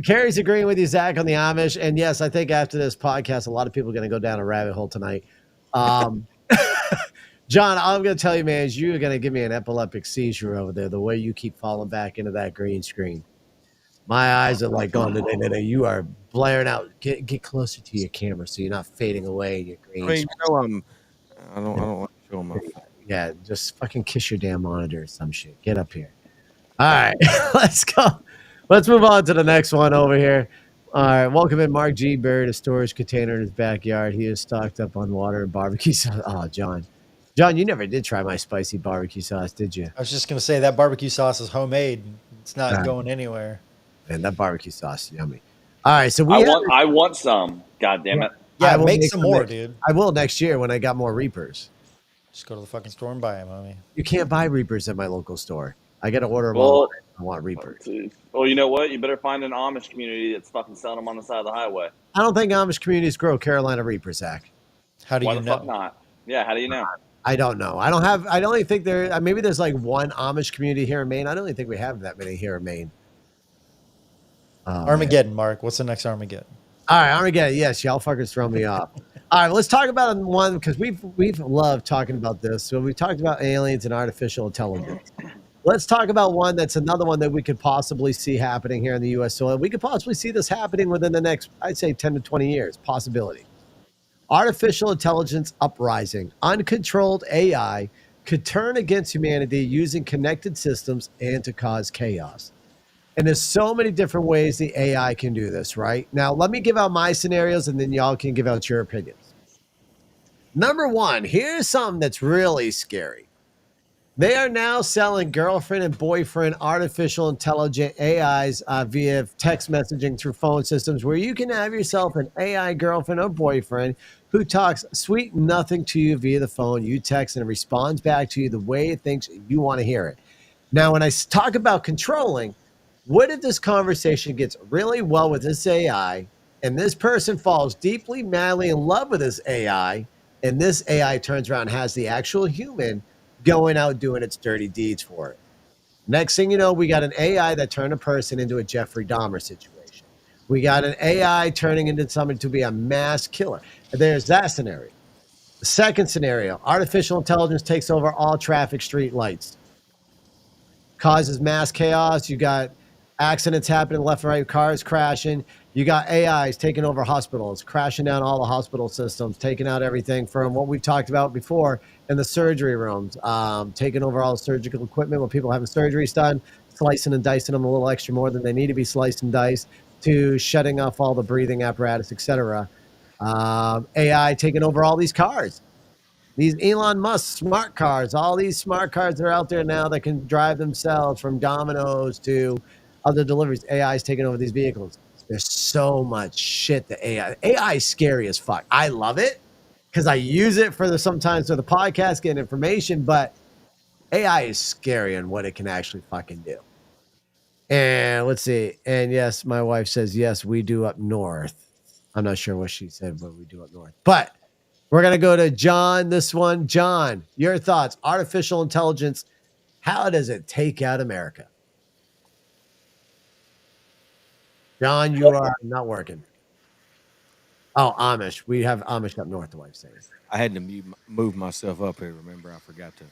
Carrie's agreeing with you, Zach, on the Amish. And yes, I think after this podcast, a lot of people are going to go down a rabbit hole tonight. John, I'm going to tell you, man, is you're going to give me an epileptic seizure over there, the way you keep falling back into that green screen. My eyes are like going, you are blaring out. Get closer to your camera so you're not fading away in your green screen. I don't like showing my face. Yeah, just fucking kiss your damn monitor or some shit. Get up here. All right, let's go. Let's move on to the next one over here. All right, welcome in Mark G. buried a storage container in his backyard. He is stocked up on water and barbecue sauce. Oh, John, you never did try my spicy barbecue sauce, did you? I was just going to say that barbecue sauce is homemade. It's not going anywhere. Man, that barbecue sauce is yummy. All right, so we have. I want some. God damn it. Yeah, I will make some more, next- dude. I will next year when I got more Reapers. Just go to the fucking store and buy them, homie. You can't buy Reapers at my local store. I got to order them online. Well, I want Reapers. well, you know what? You better find an Amish community that's fucking selling them on the side of the highway. I don't think Amish communities grow Carolina Reapers, Zach. How do Why you the know? fuck not? Yeah, how do you know? I don't know. I don't have. I don't even think there. Maybe there's like one Amish community here in Maine. I don't even think we have that many here in Maine. Oh, man. Armageddon, Mark. What's the next Armageddon? All right, Armageddon. Yes, y'all fuckers throw me off. All right, let's talk about one because we've loved talking about this. So we talked about aliens and artificial intelligence. Let's talk about one that's another one that we could possibly see happening here in the U.S. soil. We could possibly see this happening within the next, I'd say, 10 to 20 years. Possibility. Artificial intelligence uprising. Uncontrolled AI could turn against humanity using connected systems and to cause chaos. And there's so many different ways the AI can do this, right? Now, let me give out my scenarios and then y'all can give out your opinions. Number one, here's something that's really scary. They are now selling girlfriend and boyfriend artificial intelligent AIs via text messaging through phone systems where you can have yourself an AI girlfriend or boyfriend who talks sweet nothing to you via the phone. You text and it responds back to you the way it thinks you want to hear it. Now, when I talk about controlling, what if this conversation gets really well with this AI and this person falls deeply, madly in love with this AI and this AI turns around and has the actual human going out doing its dirty deeds for it. Next thing you know, we got an AI that turned a person into a Jeffrey Dahmer situation. We got an AI turning into somebody to be a mass killer. There's that scenario. The second scenario, artificial intelligence takes over all traffic street lights, causes mass chaos. You got accidents happening left and right, cars crashing. You got AIs taking over hospitals, crashing down all the hospital systems, taking out everything from what we've talked about before in the surgery rooms, taking over all the surgical equipment when people having surgeries done, slicing and dicing them a little extra more than they need to be sliced and diced, to shutting off all the breathing apparatus, etc. AI taking over all these cars. These Elon Musk smart cars, all these smart cars that are out there now that can drive themselves from Domino's to other deliveries. AI is taking over these vehicles. There's so much shit that AI is scary as fuck. I love it because I use it for sometimes for the podcast, getting information, but AI is scary on what it can actually fucking do. And let's see. And yes, my wife says, yes, we do up north. I'm not sure what she said, but we do up north. But we're going to go to John, this one. John, your thoughts. Artificial intelligence, how does it take out America? John, you are not working. Oh, Amish. We have Amish up north, the wife says. I had to move myself up here. Remember, I forgot to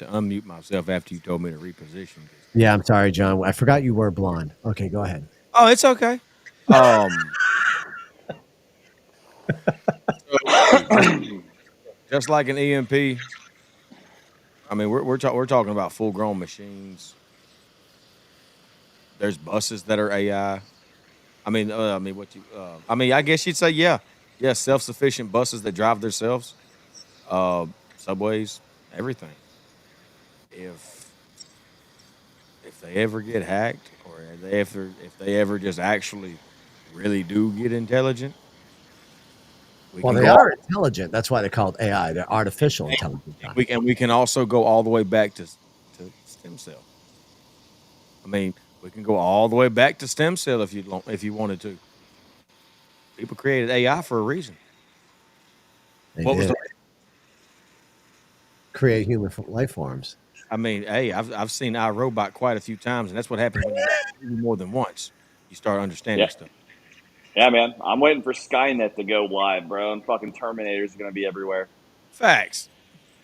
unmute myself after you told me to reposition. Yeah, I'm sorry, John. I forgot you were blonde. Okay, go ahead. Oh, it's okay. Just like an EMP. I mean, we're talking about full grown machines. There's buses that are AI. I guess you'd say yeah, self sufficient buses that drive themselves, subways, everything. If they ever get hacked, or if they ever just actually really do get intelligent, Well, they are intelligent. That's why they're called AI. They're artificial intelligence. We can also go all the way back to stem cell. I mean, we can go all the way back to stem cell if you wanted to. People created AI for a reason. What was create human life forms? I mean, hey, I've seen iRobot quite a few times, and that's what happens when you do more than once. You start understanding stuff. Yeah, man. I'm waiting for Skynet to go live, bro, and fucking Terminators are going to be everywhere. Facts.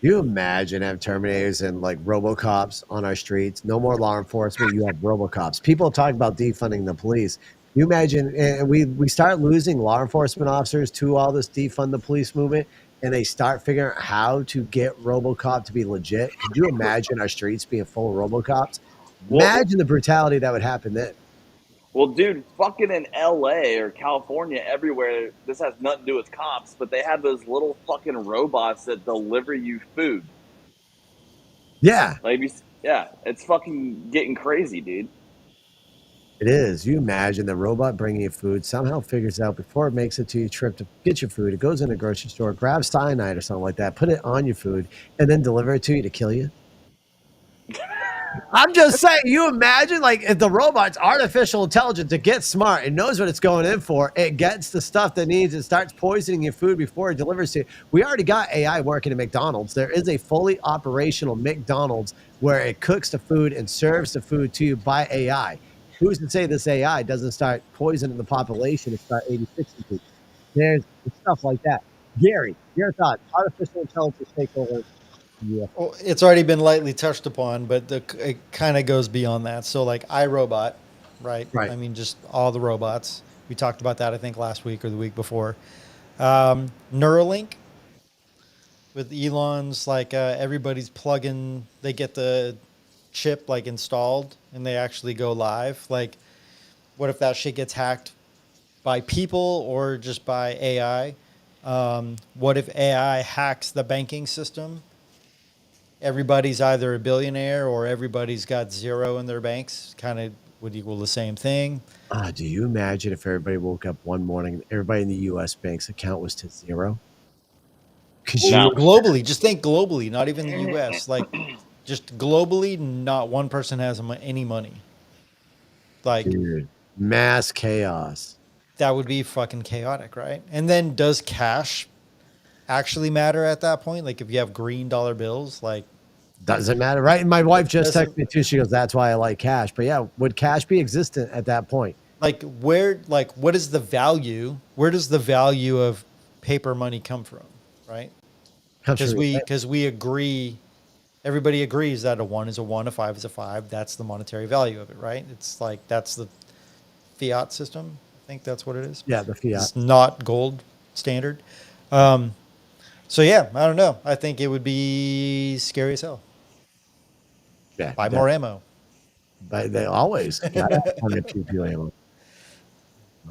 You imagine having Terminators and like RoboCops on our streets? No more law enforcement. You have RoboCops. People talk about defunding the police. You imagine, and we start losing law enforcement officers to all this defund the police movement, and they start figuring out how to get RoboCop to be legit. Could you imagine our streets being full of RoboCops? Imagine the brutality that would happen then. Well, dude, fucking in LA or California, everywhere, this has nothing to do with cops, but they have those little fucking robots that deliver you food. Yeah. Like, yeah, it's fucking getting crazy, dude. It is. You imagine the robot bringing you food somehow figures out before it makes it to your trip to get your food. It goes in a grocery store, grabs cyanide or something like that, put it on your food, and then deliver it to you to kill you. I'm just saying, you imagine like if the robot's artificial intelligence, it gets smart, it knows what it's going in for, it gets the stuff that needs, it starts poisoning your food before it delivers to you. We already got AI working at McDonald's. There is a fully operational McDonald's where it cooks the food and serves the food to you by AI. Who's to say this AI doesn't start poisoning the population and start 86 people? There's stuff like that. Gary, your thoughts? Artificial intelligence take over. Yeah. Well, it's already been lightly touched upon, but it kind of goes beyond that. So, like iRobot, right? Right. I mean, just all the robots. We talked about that, I think, last week or the week before. Neuralink with Elon's, like everybody's plugging, they get the chip like installed and they actually go live. Like, what if that shit gets hacked by people or just by AI? What if AI hacks the banking system? Everybody's either a billionaire or everybody's got zero in their banks, kind of would equal the same thing. Do you imagine if everybody woke up one morning and everybody in the U.S. bank's account was to zero? Because No. Globally, just think globally, not even the US. Like, just globally, not one person has any money. Like, dude, mass chaos. that would be fucking chaotic, right? And then does cash actually matter at that point? Like, if you have green dollar bills, like, Doesn't matter, right? And my wife just Doesn't- texted me too. She goes, "That's why I like cash." But yeah, would cash be existent at that point? like what is the value? Where does the value of paper money come from, right? Comes from- Because we agree, everybody agrees that a 1 is a 1, a 5 is a 5. That's the monetary value of it, right? It's like that's the fiat system. I think that's what it is. yeah, the fiat. It's not gold standard. So yeah, I don't know. I think it would be scary as hell. Yeah, Buy more ammo. But they always gotta have plenty of pew ammo.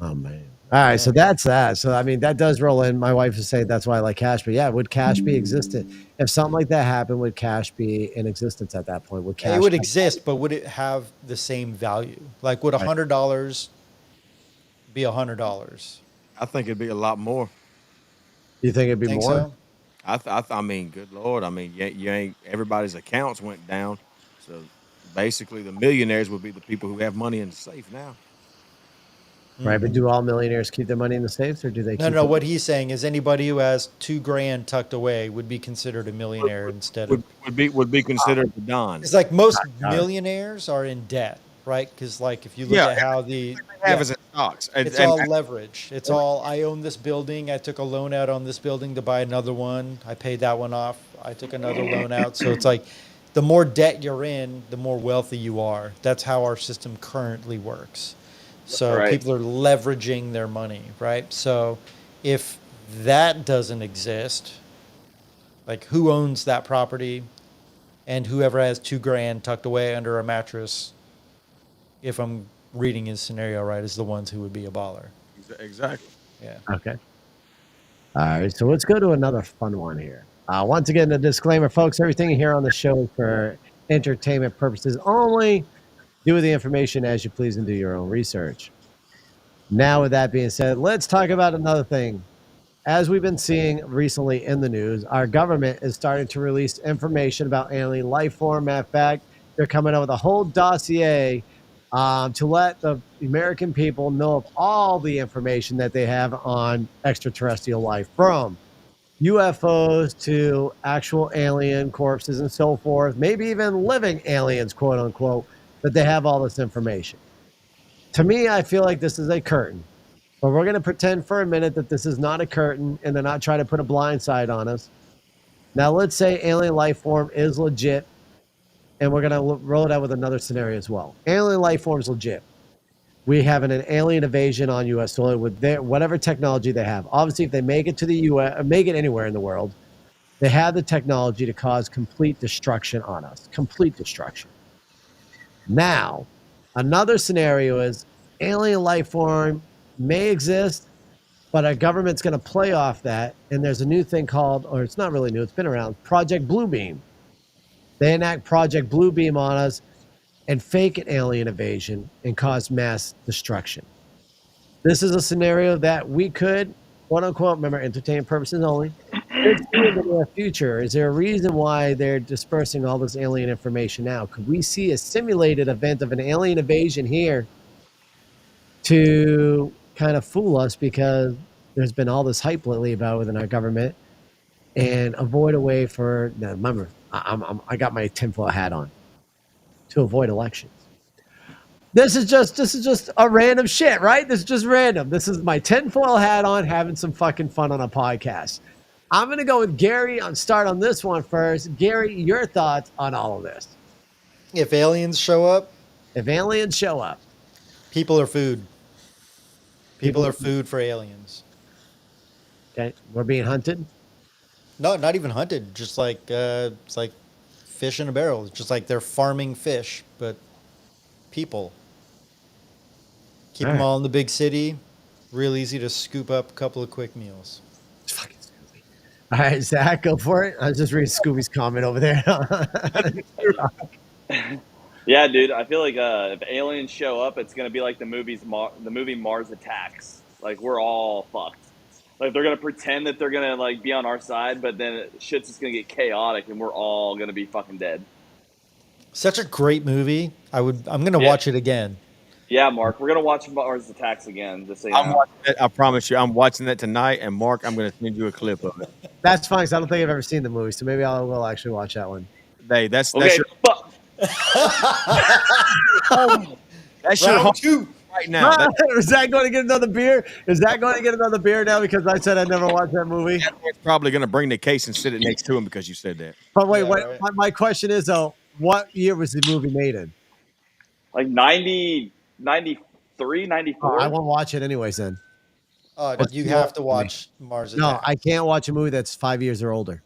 Oh man. All right, so that's that. So I mean, that does roll in. My wife is saying that's why I like cash. But yeah, would cash be existent if something like that happened? Would cash be in existence at that point? Would cash? It would exist, but would it have the same value? Like, would $100 be $100? I think it'd be a lot more. You think it'd be Think more? so? I mean, good Lord. I mean, you ain't everybody's accounts went down. So basically, the millionaires would be the people who have money in the safe now. Right, but do all millionaires keep their money in the safes, or do they? No, no. What he's saying is anybody who has $2,000 tucked away would be considered a millionaire instead of. Would be considered the don. It's like most millionaires are in debt, right? Because like if you look Yeah, at how the Have is in stocks. it's all leverage. It's all I own this building. I took a loan out on this building to buy another one. I paid that one off. I took another loan out. So it's like the more debt you're in, the more wealthy you are. That's how our system currently works. So Right. people are leveraging their money, right? So if that doesn't exist, like who owns that property, and whoever has $2,000 tucked away under a mattress, if I'm reading his scenario right, is the ones who would be a baller. Exactly. Yeah. Okay. All right, so let's go to another fun one here. Once again, the disclaimer, folks: everything here on the show is for entertainment purposes only. Do with the information as you please and do your own research. Now, with that being said, let's talk about another thing. As we've been seeing recently in the news, our government is starting to release information about alien life form. Matter of fact, they're coming out with a whole dossier to let the American people know of all the information that they have on extraterrestrial life, from UFOs to actual alien corpses and so forth, maybe even living aliens, quote unquote, that they have all this information. To me, I feel like this is a curtain, but we're going to pretend for a minute that this is not a curtain and they're not trying to put a blind side on us. Now, let's say alien life form is legit, and we're going to roll it out with another scenario as well. Alien life form is legit. We have an alien invasion on U.S. soil with whatever technology they have. Obviously, if they make it to the U.S., make it anywhere in the world, they have the technology to cause complete destruction on us. Complete destruction. Now, another scenario is alien life form may exist, but our government's going to play off that. And there's a new thing called, or it's not really new, it's been around, Project Bluebeam. They enact Project Bluebeam on us. and fake an alien invasion and cause mass destruction. This is a scenario that we could, quote unquote, remember, entertainment purposes only, could see in the near future. Is there a reason why they're dispersing all this alien information now? Could we see a simulated event of an alien invasion here to kind of fool us, because there's been all this hype lately about it within our government, and avoid a way for, now remember, I got my tinfoil hat on, to avoid elections. This is just a random shit, right? This is just random. This is my tinfoil hat on, having some fucking fun on a podcast. I'm gonna go with Gary. I'll start on this one first. Gary, your thoughts on all of this? If aliens show up, If aliens show up, people are food. People are food for aliens. okay, we're being hunted. No, not even hunted. Just like it's like fish in a barrel. It's just like they're farming fish, but people. Keep All them right. all in the big city. Real easy to scoop up a couple of quick meals. It's fucking Scooby. All right, Zach, go for it. I was just reading Scooby's comment over there. Yeah, dude. I feel like if aliens show up, it's gonna be like the movie Mars Attacks. Like we're all fucked. Like they're gonna pretend that they're gonna like be on our side, but then shit's just gonna get chaotic, and we're all gonna be fucking dead. Such a great movie. I'm gonna Yeah. watch it again. Yeah, Mark, we're gonna watch Mars Attacks again. Just so you I'm know. watching it. I promise you, I'm watching that tonight. And Mark, I'm going to send you a clip of it. That's fine, because I don't think I've ever seen the movie, so maybe I will actually watch that one. Hey, that's Okay, your Round home two. right now. Is that going to get another beer? Is that going to get another beer now because I said I'd never watched that movie? That's probably going to bring the case and sit it next to him because you said that. But wait, Yeah, wait. right. My question is, though, what year was the movie made in? like 90, 93, 94. I won't watch it anyways then. What's You the have to movie? watch Mars No, Attacks. I can't watch a movie that's 5 years or older.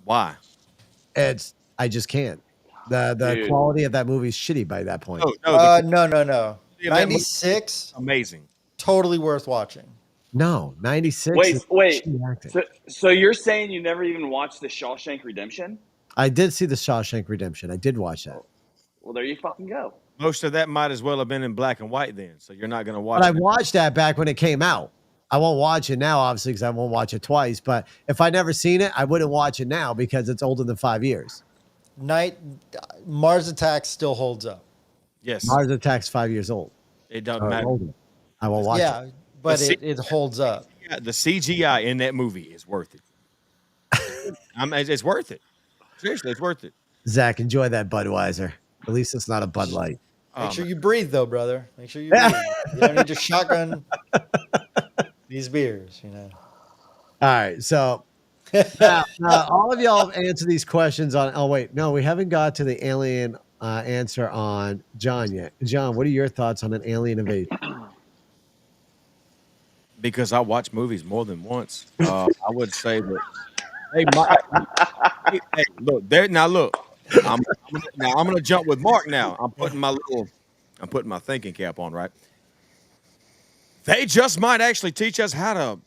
Why? I just can't. The Dude. quality of that movie is shitty by that point. No, no, No. that movie- 96, amazing. totally worth watching. No, 96. Wait, is wait. shitty acting. So you're saying you never even watched The Shawshank Redemption? I did see the Shawshank Redemption. I did watch that. Well, there you fucking go. Most of that might as well have been in black and white then. So you're not going to watch But I it. watched that back when it came out. I won't watch it now, obviously, because I won't watch it twice. But if I never seen it, I wouldn't watch it now because it's older than 5 years. Mars Attacks still holds up. Yes. Mars Attack's 5 years old. It doesn't Or matter. older. I won't watch it. Yeah, but The it holds up. Yeah, the CGI in that movie is worth it. It's worth it. Seriously, it's worth it. Zach, enjoy that Budweiser. At least it's not a Bud Light. Make sure you breathe, though, brother. Make sure you breathe. You don't need to shotgun these beers, you know. All right, so now, all of y'all have answered these questions on. Oh wait, no, we haven't got to the alien answer on John yet. John, what are your thoughts on an alien invasion? Because I watch movies more than once. I would say that. Hey, look there now. Look, I'm gonna jump with Mark now. I'm putting my thinking cap on. Right? They just might actually teach us how to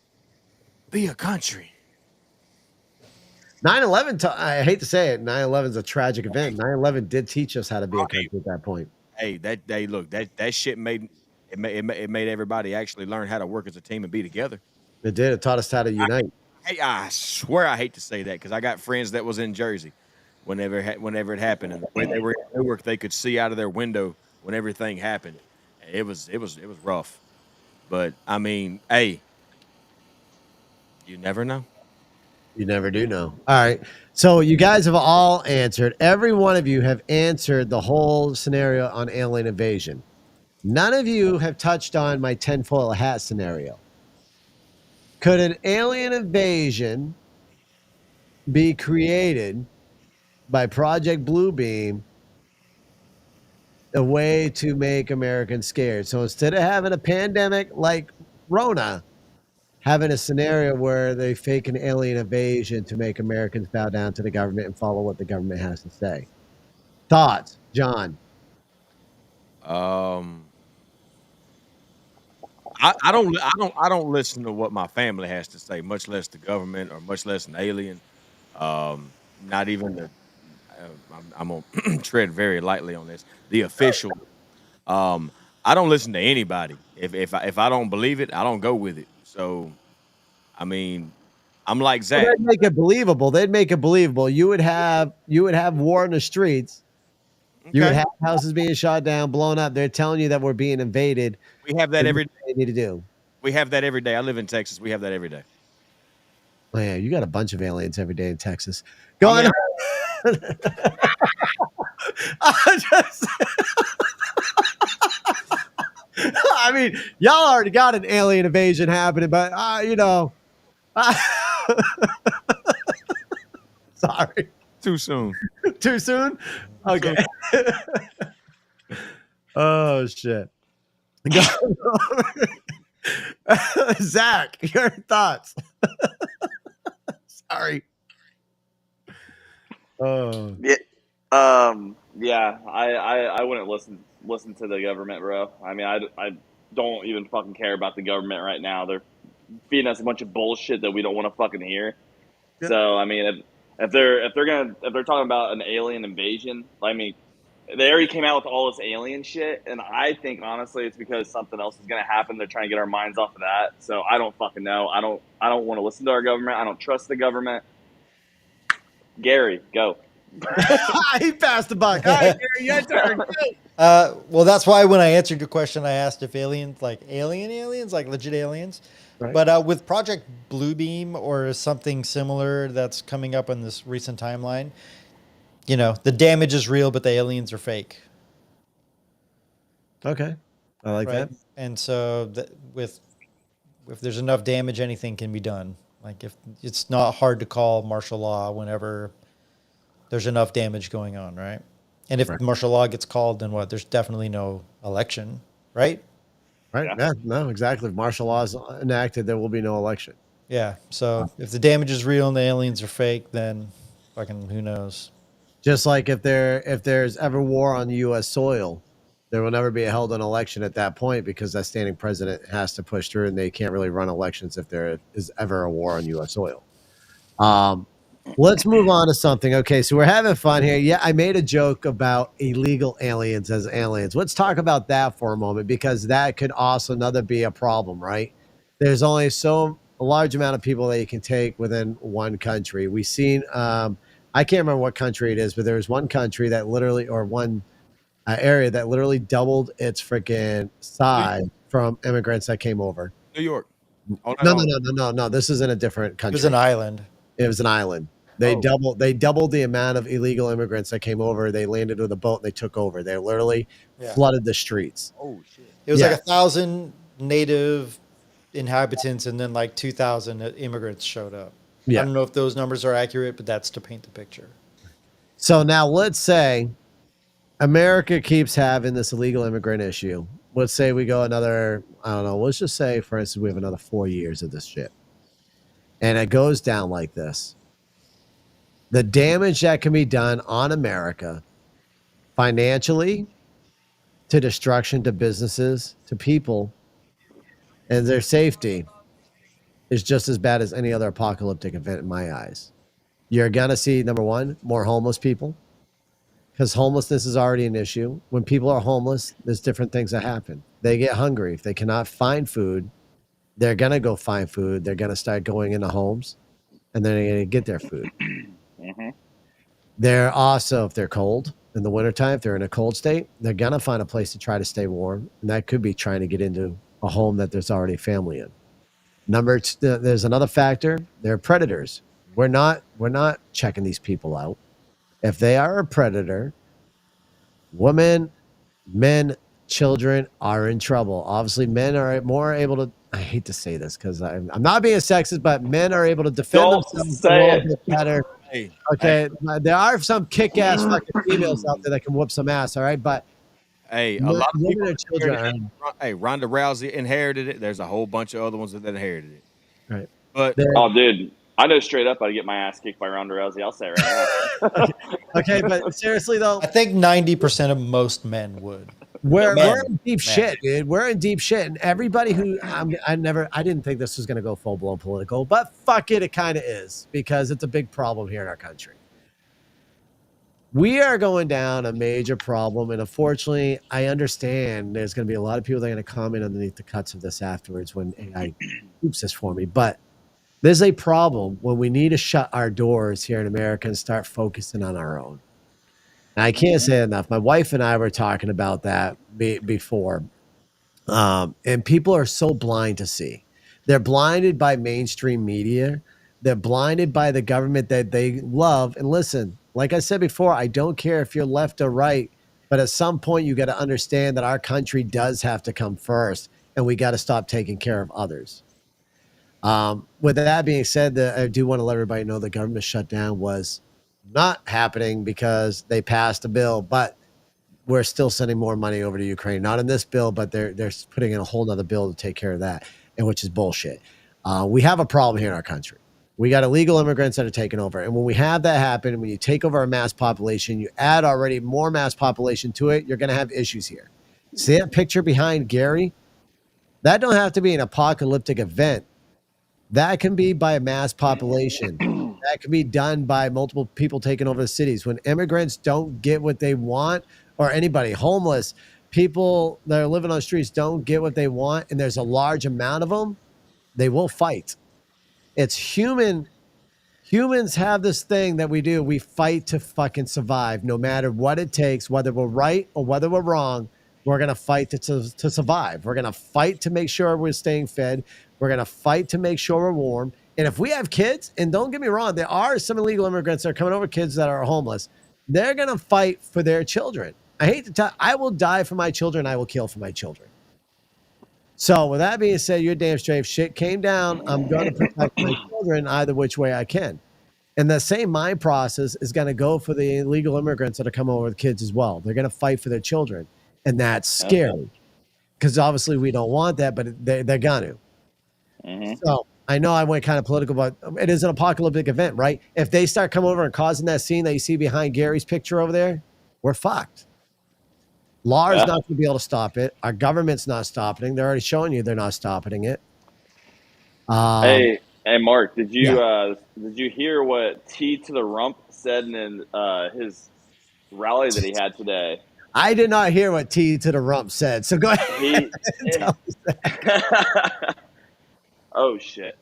be a country. 9/11. I hate to say it, 9/11 is a tragic event. 9/11 did teach us how to be a Okay. country at that point. Hey, that shit made everybody actually learn how to work as a team and be together. It did. It taught us how to unite. Hey, I swear I hate to say that because I got friends that was in Jersey whenever it happened, and when they were in Newark, they could see out of their window when everything happened. It was rough, but I mean, hey, you never know. You never do know. All right. So you guys have all answered. Every one of you have answered the whole scenario on alien invasion. None of you have touched on my tinfoil hat scenario. Could an alien invasion be created by Project Bluebeam, a way to make Americans scared? So instead of having a pandemic like Rona, having a scenario where they fake an alien invasion to make Americans bow down to the government and follow what the government has to say. Thoughts, John? I don't listen to what my family has to say, much less the government or much less an alien. Not even I'm gonna tread very lightly on this. The official. I don't listen to anybody. If I don't believe it, I don't go with it. So, I mean, I'm like Well, Zach. they'd make it believable. They'd make it believable. You would have war in the streets. You would Okay, have houses being shot down, blown up. They're telling you that we're being invaded. we have that And every. what they need to do. We have that every day. I live in Texas. We have that every day. Oh yeah, you got a bunch of aliens every day in Texas. I Going. mean, I mean, y'all already got an alien invasion happening, but sorry, too soon. too soon. Okay. Oh shit. Zach, your thoughts? Sorry. Oh. Yeah. Yeah. I wouldn't listen to the government, bro. I mean, I don't even fucking care about the government right now. They're feeding us a bunch of bullshit that we don't want to fucking hear. Yeah. So I mean, if they're talking about an alien invasion, I mean, they already came out with all this alien shit, and I think honestly it's because something else is gonna happen. They're trying to get our minds off of that. So I don't fucking know. I don't want to listen to our government. I don't trust the government. Gary, go. He passed the buck. All right, Gary, your turn. Well, that's why when I answered your question, I asked if aliens, like aliens, like legit aliens. Right. But with Project Bluebeam or something similar that's coming up on this recent timeline, the damage is real, but the aliens are fake. Okay, I like that. And so if there's enough damage, anything can be done. Like if it's not hard to call martial law whenever there's enough damage going on, right? And if martial law gets called, then what? There's definitely no election, right? Right? Yeah. No, exactly. If martial law is enacted, there will be no election. Yeah. So if the damage is real and the aliens are fake, then fucking who knows? Just like if there's ever war on U.S. soil, there will never be held an election at that point because that standing president has to push through, and they can't really run elections if there is ever a war on U.S. soil. Let's move on to something. Okay, so we're having fun here. Yeah, I made a joke about illegal aliens as aliens. Let's talk about that for a moment because that could also be a problem, right? There's only a large amount of people that you can take within one country. We've seen, I can't remember what country it is, but there's one country that literally, or one area that literally doubled its freaking size from immigrants that came over. New York. Oh, No. This is in a different country. It was an island. It was an island. They doubled the amount of illegal immigrants that came over. They landed with a boat and they took over. They literally flooded the streets. Oh shit! It was like 1,000 native inhabitants, and then like 2,000 immigrants showed up. Yeah. I don't know if those numbers are accurate, but that's to paint the picture. So now let's say America keeps having this illegal immigrant issue. Let's say we go another, I don't know, let's just say, for instance, we have another 4 years of this shit. And it goes down like this. The damage that can be done on America financially, to destruction, to businesses, to people, and their safety is just as bad as any other apocalyptic event in my eyes. You're going to see, number one, more homeless people, because homelessness is already an issue. When people are homeless, there's different things that happen. They get hungry. If they cannot find food, they're going to go find food. They're going to start going into homes, and they're going to get their food. Mm-hmm. They're also, if they're cold in the wintertime, if they're in a cold state, they're going to find a place to try to stay warm. And that could be trying to get into a home that there's already a family in. There's another factor. They're predators. We're not checking these people out. If they are a predator, women, men, children are in trouble. Obviously, men are more able to, I hate to say this because I'm not being sexist, but men are able to defend themselves a little bit better. Hey, Okay, there are some kick-ass fucking females out there that can whoop some ass, all right? But hey, a lot of women people. and children are, Hey, Ronda Rousey inherited it. There's a whole bunch of other ones that inherited it. right. But Oh, dude, I know straight up I'd get my ass kicked by Ronda Rousey. I'll say it right now. Okay, but seriously though, I think 90% of most men would. we're Men. in deep shit, dude. We're in deep shit, and everybody who I didn't think this was gonna go full blown political, but fuck it, it kind of is because it's a big problem here in our country. We are going down a major problem, and unfortunately, I understand there's going to be a lot of people that are going to comment underneath the cuts of this afterwards when AI oops this for me. But there's a problem when we need to shut our doors here in America and start focusing on our own. And I can't say it enough. My wife and I were talking about that before. And people are so blind to see. They're blinded by mainstream media. They're blinded by the government that they love. And listen, like I said before, I don't care if you're left or right, but at some point you got to understand that our country does have to come first, and we got to stop taking care of others. With that being said, I do want to let everybody know the government shutdown was not happening because they passed a bill, but we're still sending more money over to Ukraine. Not in this bill, but they're putting in a whole nother bill to take care of that, and which is bullshit. We have a problem here in our country. We got illegal immigrants that are taking over, and when we have that happen, when you take over a mass population, you add already more mass population to it, you're going to have issues here. See that picture behind Gary? That don't have to be an apocalyptic event. That can be by a mass population. That can be done by multiple people taking over the cities. When immigrants don't get what they want, or anybody, homeless, people that are living on the streets don't get what they want, and there's a large amount of them, they will fight. It's human. Humans have this thing that we do. We fight to fucking survive, no matter what it takes, whether we're right or whether we're wrong. We're going to fight to survive. We're going to fight to make sure we're staying fed. We're going to fight to make sure we're warm. And if we have kids, and don't get me wrong, there are some illegal immigrants that are coming over, kids that are homeless. They're going to fight for their children. I hate to tell, I will die for my children. I will kill for my children. So with that being said, you're damn straight. If shit came down, I'm going to protect my children either which way I can. And the same mind process is going to go for the illegal immigrants that are coming over with kids as well. They're going to fight for their children. And that's scary because obviously we don't want that, but they're going to. Mm-hmm. So I know I went kind of political, but it is an apocalyptic event, right? If they start coming over and causing that scene that you see behind Gary's picture over there, we're fucked. Law is not going to be able to stop it. Our government's not stopping it. They're already showing you they're not stopping it. Hey, Mark, did you hear what T to the Rump said in his rally that he had today? I did not hear what T to the Rump said. So go ahead. Oh shit!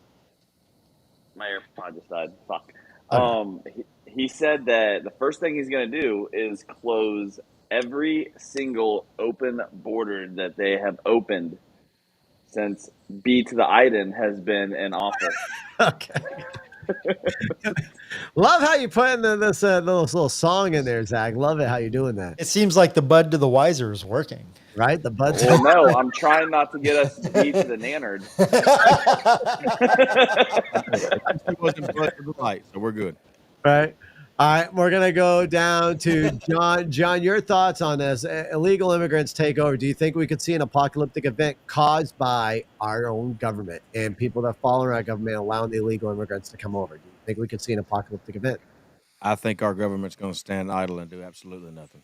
My AirPod just died. Fuck. Okay. He said that the first thing he's going to do is close every single open border that they have opened since B to the Iden has been in office. Okay. Love how you put in this little song in there, Zach. Love it how you're doing that. It seems like the bud to the wiser is working. Right? The bud. Well, no, I'm trying not to get us B to the nannerd. He wasn't bud to the light, so we're good. Right. All right, we're gonna go down to John. John, your thoughts on this? Illegal immigrants take over. Do you think we could see an apocalyptic event caused by our own government and people that follow our government allowing the illegal immigrants to come over? Do you think we could see an apocalyptic event? I think our government's going to stand idle and do absolutely nothing.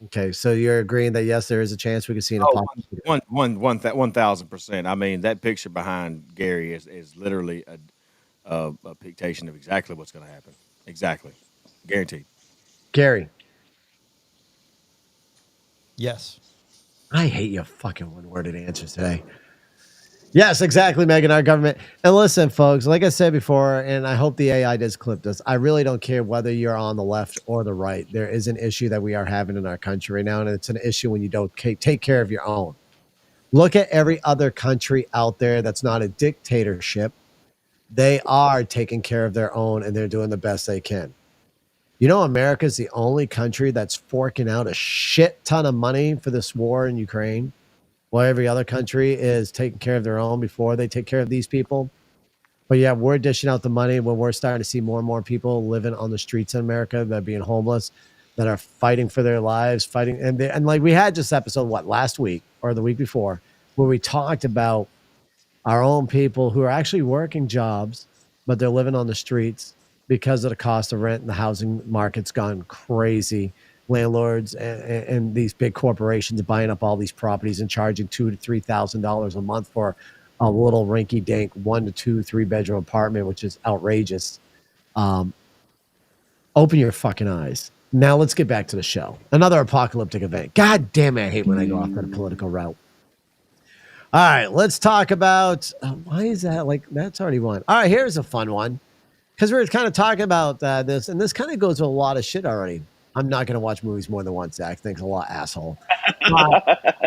Okay, so you're agreeing that yes, there is a chance we could see an apocalyptic event. 1,000%. I mean, that picture behind Gary is literally a pictation of exactly what's going to happen. Exactly. Guaranteed. Gary. Yes. I hate your fucking one-worded answers today. Yes, exactly, Megan, our government. And listen, folks, like I said before, and I hope the AI does clip this, I really don't care whether you're on the left or the right. There is an issue that we are having in our country right now, and it's an issue when you don't take care of your own. Look at every other country out there that's not a dictatorship. They are taking care of their own, and they're doing the best they can. You know, America is the only country that's forking out a shit ton of money for this war in Ukraine, while every other country is taking care of their own before they take care of these people. But yeah, we're dishing out the money when we're starting to see more and more people living on the streets in America that are being homeless, that are fighting for their lives, fighting. And like we had this episode, last week or the week before, where we talked about our own people who are actually working jobs, but they're living on the streets because of the cost of rent, and the housing market's gone crazy. Landlords and these big corporations are buying up all these properties and charging $2,000 to $3,000 a month for a little rinky-dink 1 to 2, 3 bedroom apartment, which is outrageous. Open your fucking eyes. Now let's get back to the show. Another apocalyptic event. God damn it, I hate when I go off that political route. All right, let's talk about why is that like that's already one. All right, here's a fun one because we were kind of talking about this, and this kind of goes with a lot of shit already. I'm not going to watch movies more than once, Zach. Thanks a lot, asshole.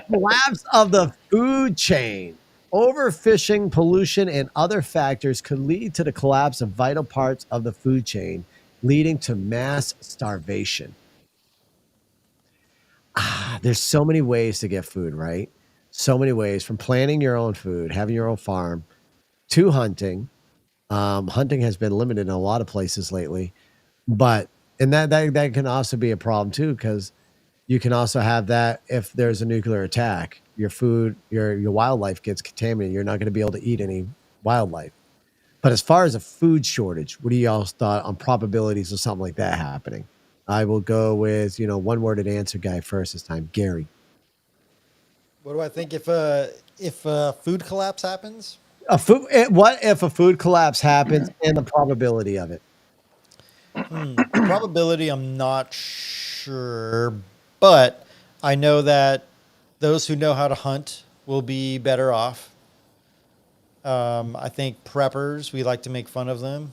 Collapse of the food chain. Overfishing, pollution, and other factors could lead to the collapse of vital parts of the food chain, leading to mass starvation. There's so many ways to get food, right? So many ways from planting your own food, having your own farm, to hunting. Hunting has been limited in a lot of places lately, but and that can also be a problem too because you can also have that if there's a nuclear attack, your food, your wildlife gets contaminated. You're not going to be able to eat any wildlife. But as far as a food shortage, what do y'all's thought on probabilities of something like that happening? I will go with one worded answer guy first this time, Gary. What do I think if food collapse happens? What if a food collapse happens and the probability of it? Probability, I'm not sure, but I know that those who know how to hunt will be better off. I think preppers, we like to make fun of them.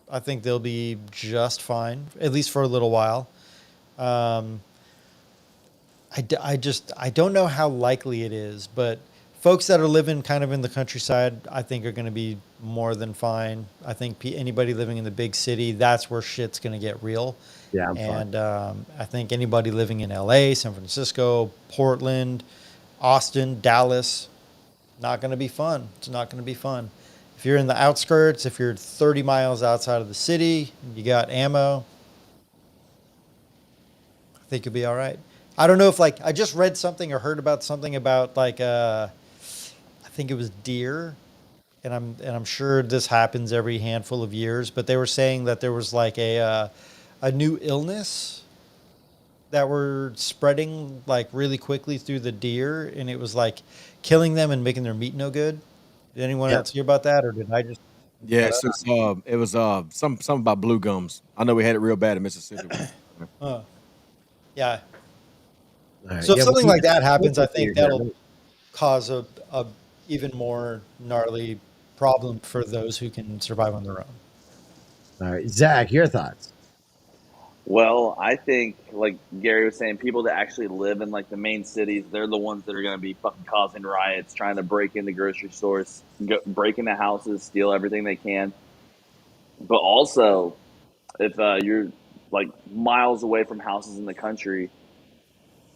I think they'll be just fine, at least for a little while. I don't know how likely it is, but folks that are living kind of in the countryside, I think are going to be more than fine. I think anybody living in the big city, that's where shit's going to get real. Yeah, I'm and I think anybody living in LA, San Francisco, Portland, Austin, Dallas, not going to be fun. It's not going to be fun. If you're in the outskirts, if you're 30 miles outside of the city, you got ammo, I think you'll be all right. I don't know if I just read something or heard about something about I think it was deer, and I'm sure this happens every handful of years, but they were saying that there was a new illness that were spreading really quickly through the deer, and it was killing them and making their meat no good. Did anyone else hear about that, or did I just? Yeah, it was something about blue gums. I know we had it real bad in Mississippi. Yeah. All right. So if Yeah, something well, like that happens, I think yeah. that'll cause a even more gnarly problem for those who can survive on their own. All right, Zach, your thoughts? Well, I think, like Gary was saying, people that actually live in the main cities, they're the ones that are going to be fucking causing riots, trying to break into grocery stores, break into houses, steal everything they can. But also, if you're miles away from houses in the country,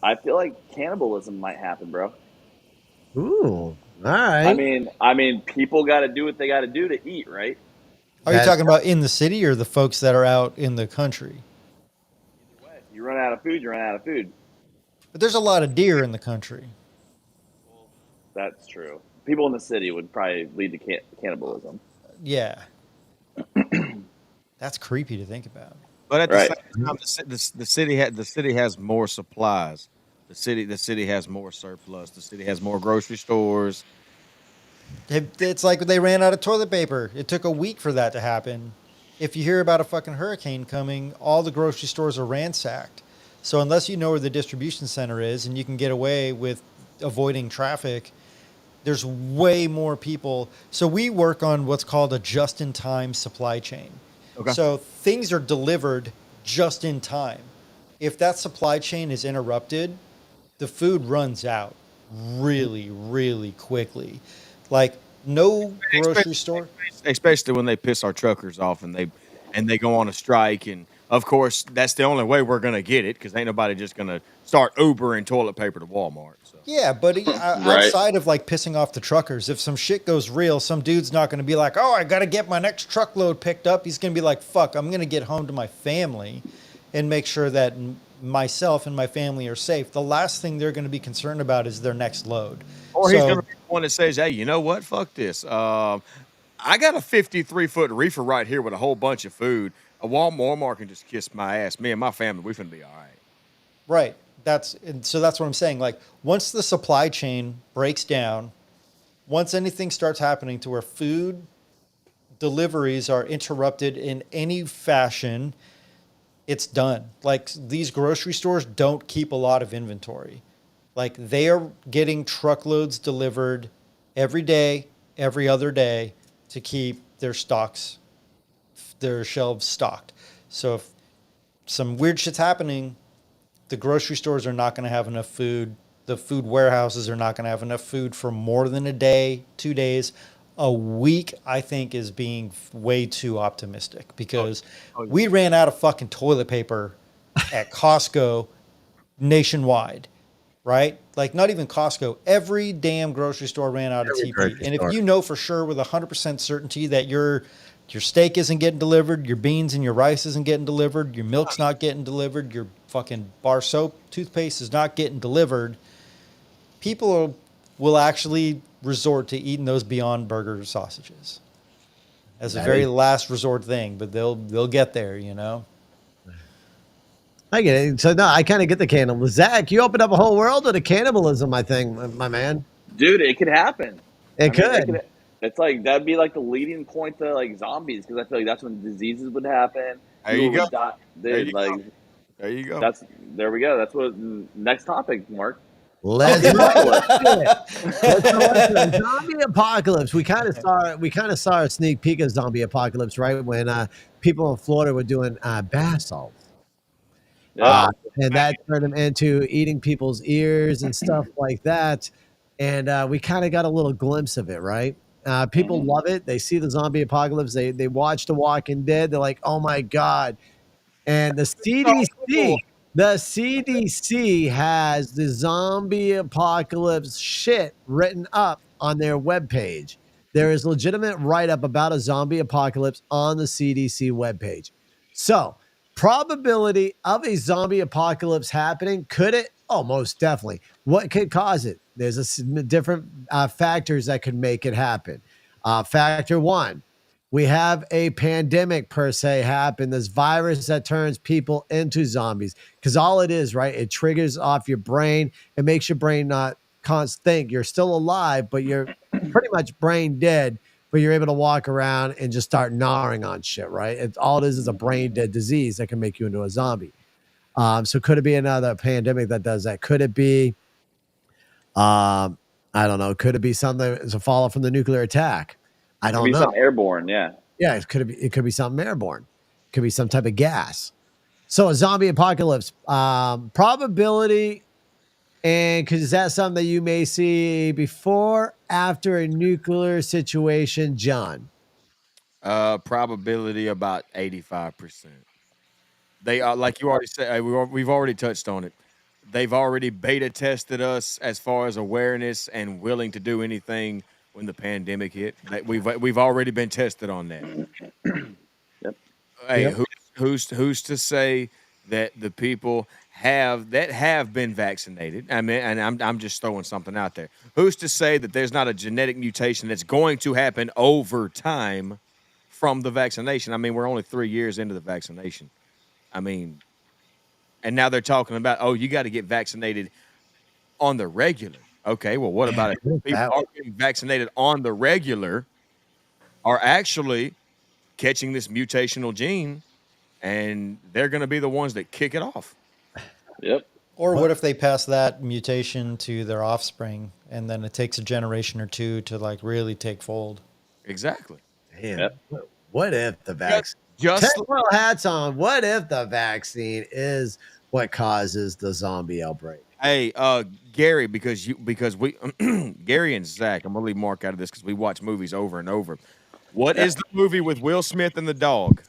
I feel like cannibalism might happen, bro. Ooh, all right. I mean, people got to do what they got to do to eat, right? Are you talking about in the city or the folks that are out in the country? Either way, if you run out of food, you run out of food. But there's a lot of deer in the country. That's true. People in the city would probably lead to cannibalism. Yeah. That's creepy to think about. But at the Right. same time, the city has more supplies. The city has more surplus. The city has more grocery stores. It's like they ran out of toilet paper. It took a week for that to happen. If you hear about a fucking hurricane coming, all the grocery stores are ransacked. So unless you know where the distribution center is and you can get away with avoiding traffic, there's way more people. So we work on what's called a just-in-time supply chain. Okay. So things are delivered just in time. If that supply chain is interrupted, the food runs out really, really quickly. No grocery store. Especially when they piss our truckers off and they go on a strike, and of course that's the only way we're gonna get it because ain't nobody just gonna start Ubering toilet paper to Walmart. So. Yeah, but outside of pissing off the truckers, if some shit goes real, some dude's not going to be like, "Oh, I got to get my next truckload picked up." He's going to be like, "Fuck, I'm going to get home to my family and make sure that myself and my family are safe." The last thing they're going to be concerned about is their next load. Or he's going to be the one that says, "Hey, you know what? Fuck this. I got a 53-foot reefer right here with a whole bunch of food. A Walmart can just kiss my ass. Me and my family, we finna be all right." Right. That's what I'm saying. Once the supply chain breaks down, once anything starts happening to where food deliveries are interrupted in any fashion, it's done. Like these grocery stores don't keep a lot of inventory. Like they are getting truckloads delivered every day, every other day to keep their stocks, their shelves stocked. So if some weird shit's happening, the grocery stores are not going to have enough food. The food warehouses are not going to have enough food for more than a day, 2 days. A week, I think, is being way too optimistic because we ran out of fucking toilet paper at Costco nationwide, right? Like, not even Costco. Every damn grocery store ran out of Every TP. grocery And if store. you know for sure with 100% certainty that your steak isn't getting delivered, your beans and your rice isn't getting delivered, your milk's not getting delivered, your fucking bar soap, toothpaste is not getting delivered, will actually resort to eating those Beyond Burger sausages as a That very is- last resort thing. But they'll get there, you know. I get it. So no, I kind of get the cannibalism. Zach, you opened up a whole world of the cannibalism. I think, my man, Dude, it could happen. it I mean, it could. could. It's like that'd be like the leading point to like zombies because I feel like that's when diseases would happen. There People you go. would die. There Dude, you like go. There you go. that's there we go. That's what next topic, Mark. Let's Zombie apocalypse. Let's go into a zombie apocalypse. We kind of saw a sneak peek of zombie apocalypse, right? When people in Florida were doing bath salts. Yep. And that turned them into eating people's ears and stuff like that. And we kind of got a little glimpse of it, right? People love it. They see the zombie apocalypse. They watch The Walking Dead. They're like, oh my God. And the CDC has the zombie apocalypse shit written up on their webpage. There is legitimate write-up about a zombie apocalypse on the CDC webpage. So, probability of a zombie apocalypse happening, could it? Oh, most definitely. What could cause it? There's different factors that could make it happen. Factor one, we have a pandemic per se happen, this virus that turns people into zombies, because all it is, right, it triggers off your brain. It makes your brain not think you're still alive, but you're pretty much brain dead, but you're able to walk around and just start gnawing on shit, right? All it is a brain dead disease that can make you into a zombie. So could it be another pandemic that does that? Could it be I don't know, could it be something as a fallout from the nuclear attack? I Could don't be know. something airborne. Yeah. Yeah, it could be something airborne. Could be some type of gas. So a zombie apocalypse probability, and because is that something that you may see before, after a nuclear situation, John? Probability about 85%. They are like you already said. We've already touched on it. They've already beta tested us as far as awareness and willing to do anything when the pandemic hit. We've already been tested on that. Yep. Hey, Yep. who's to say that the people have been vaccinated? I mean, and I'm just throwing something out there. Who's to say that there's not a genetic mutation that's going to happen over time from the vaccination? I mean, we're only 3 years into the vaccination. I mean, and now they're talking about, oh, you got to get vaccinated on the regular. Okay, well, what about it? what is People that? are getting vaccinated on the regular are actually catching this mutational gene, and they're going to be the ones that kick it off. Yep. Or what if they pass that mutation to their offspring, and then it takes a generation or two to like really take fold? Exactly. Man, Yep. what if the vaccine? Just Tinfoil hats on. What if the vaccine is what causes the zombie outbreak? hey, Gary, because we Gary and Zach, I'm gonna leave Mark out of this because we watch movies over and over. What is the movie with Will Smith and the dog?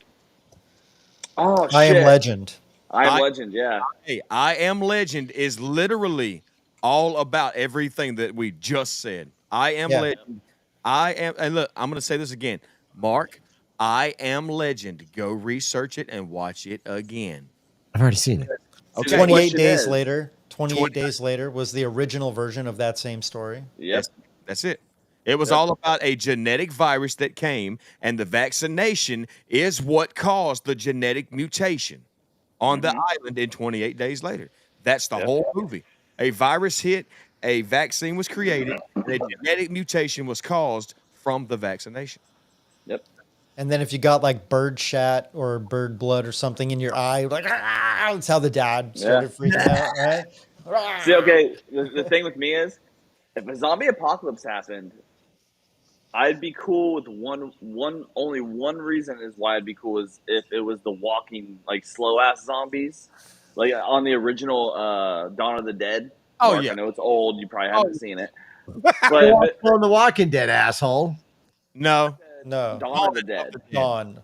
Oh I shit. Am Legend. I Am I- Legend. Yeah. Hey, I Am Legend is literally all about everything that we just said. I Am Yeah. Legend. I am, and look, I'm going to say this again. Mark, I Am Legend. Go research it and watch it again. I've already seen it. See, the 28 question days is- later. 28 days later was the original version of that same story. Yep. That's it. It was Yep. all about a genetic virus that came, and the vaccination is what caused the genetic mutation on the island in 28 days later. That's the Yep. whole movie. A virus hit, a vaccine was created, and a genetic mutation was caused from the vaccination. Yep. And then if you got like bird shat or bird blood or something in your eye, like that's how the dad started freaking out, right? See, okay, the thing with me is, if a zombie apocalypse happened, I'd be cool with only one reason is why I'd be cool is if it was the walking, like, slow ass zombies, like on the original Dawn of the Dead. Oh, Mark, yeah. I know it's old, you probably haven't seen it, They but if walk it, slow in The Walking Dead, asshole. No, No. Dawn of the Dead. Dawn.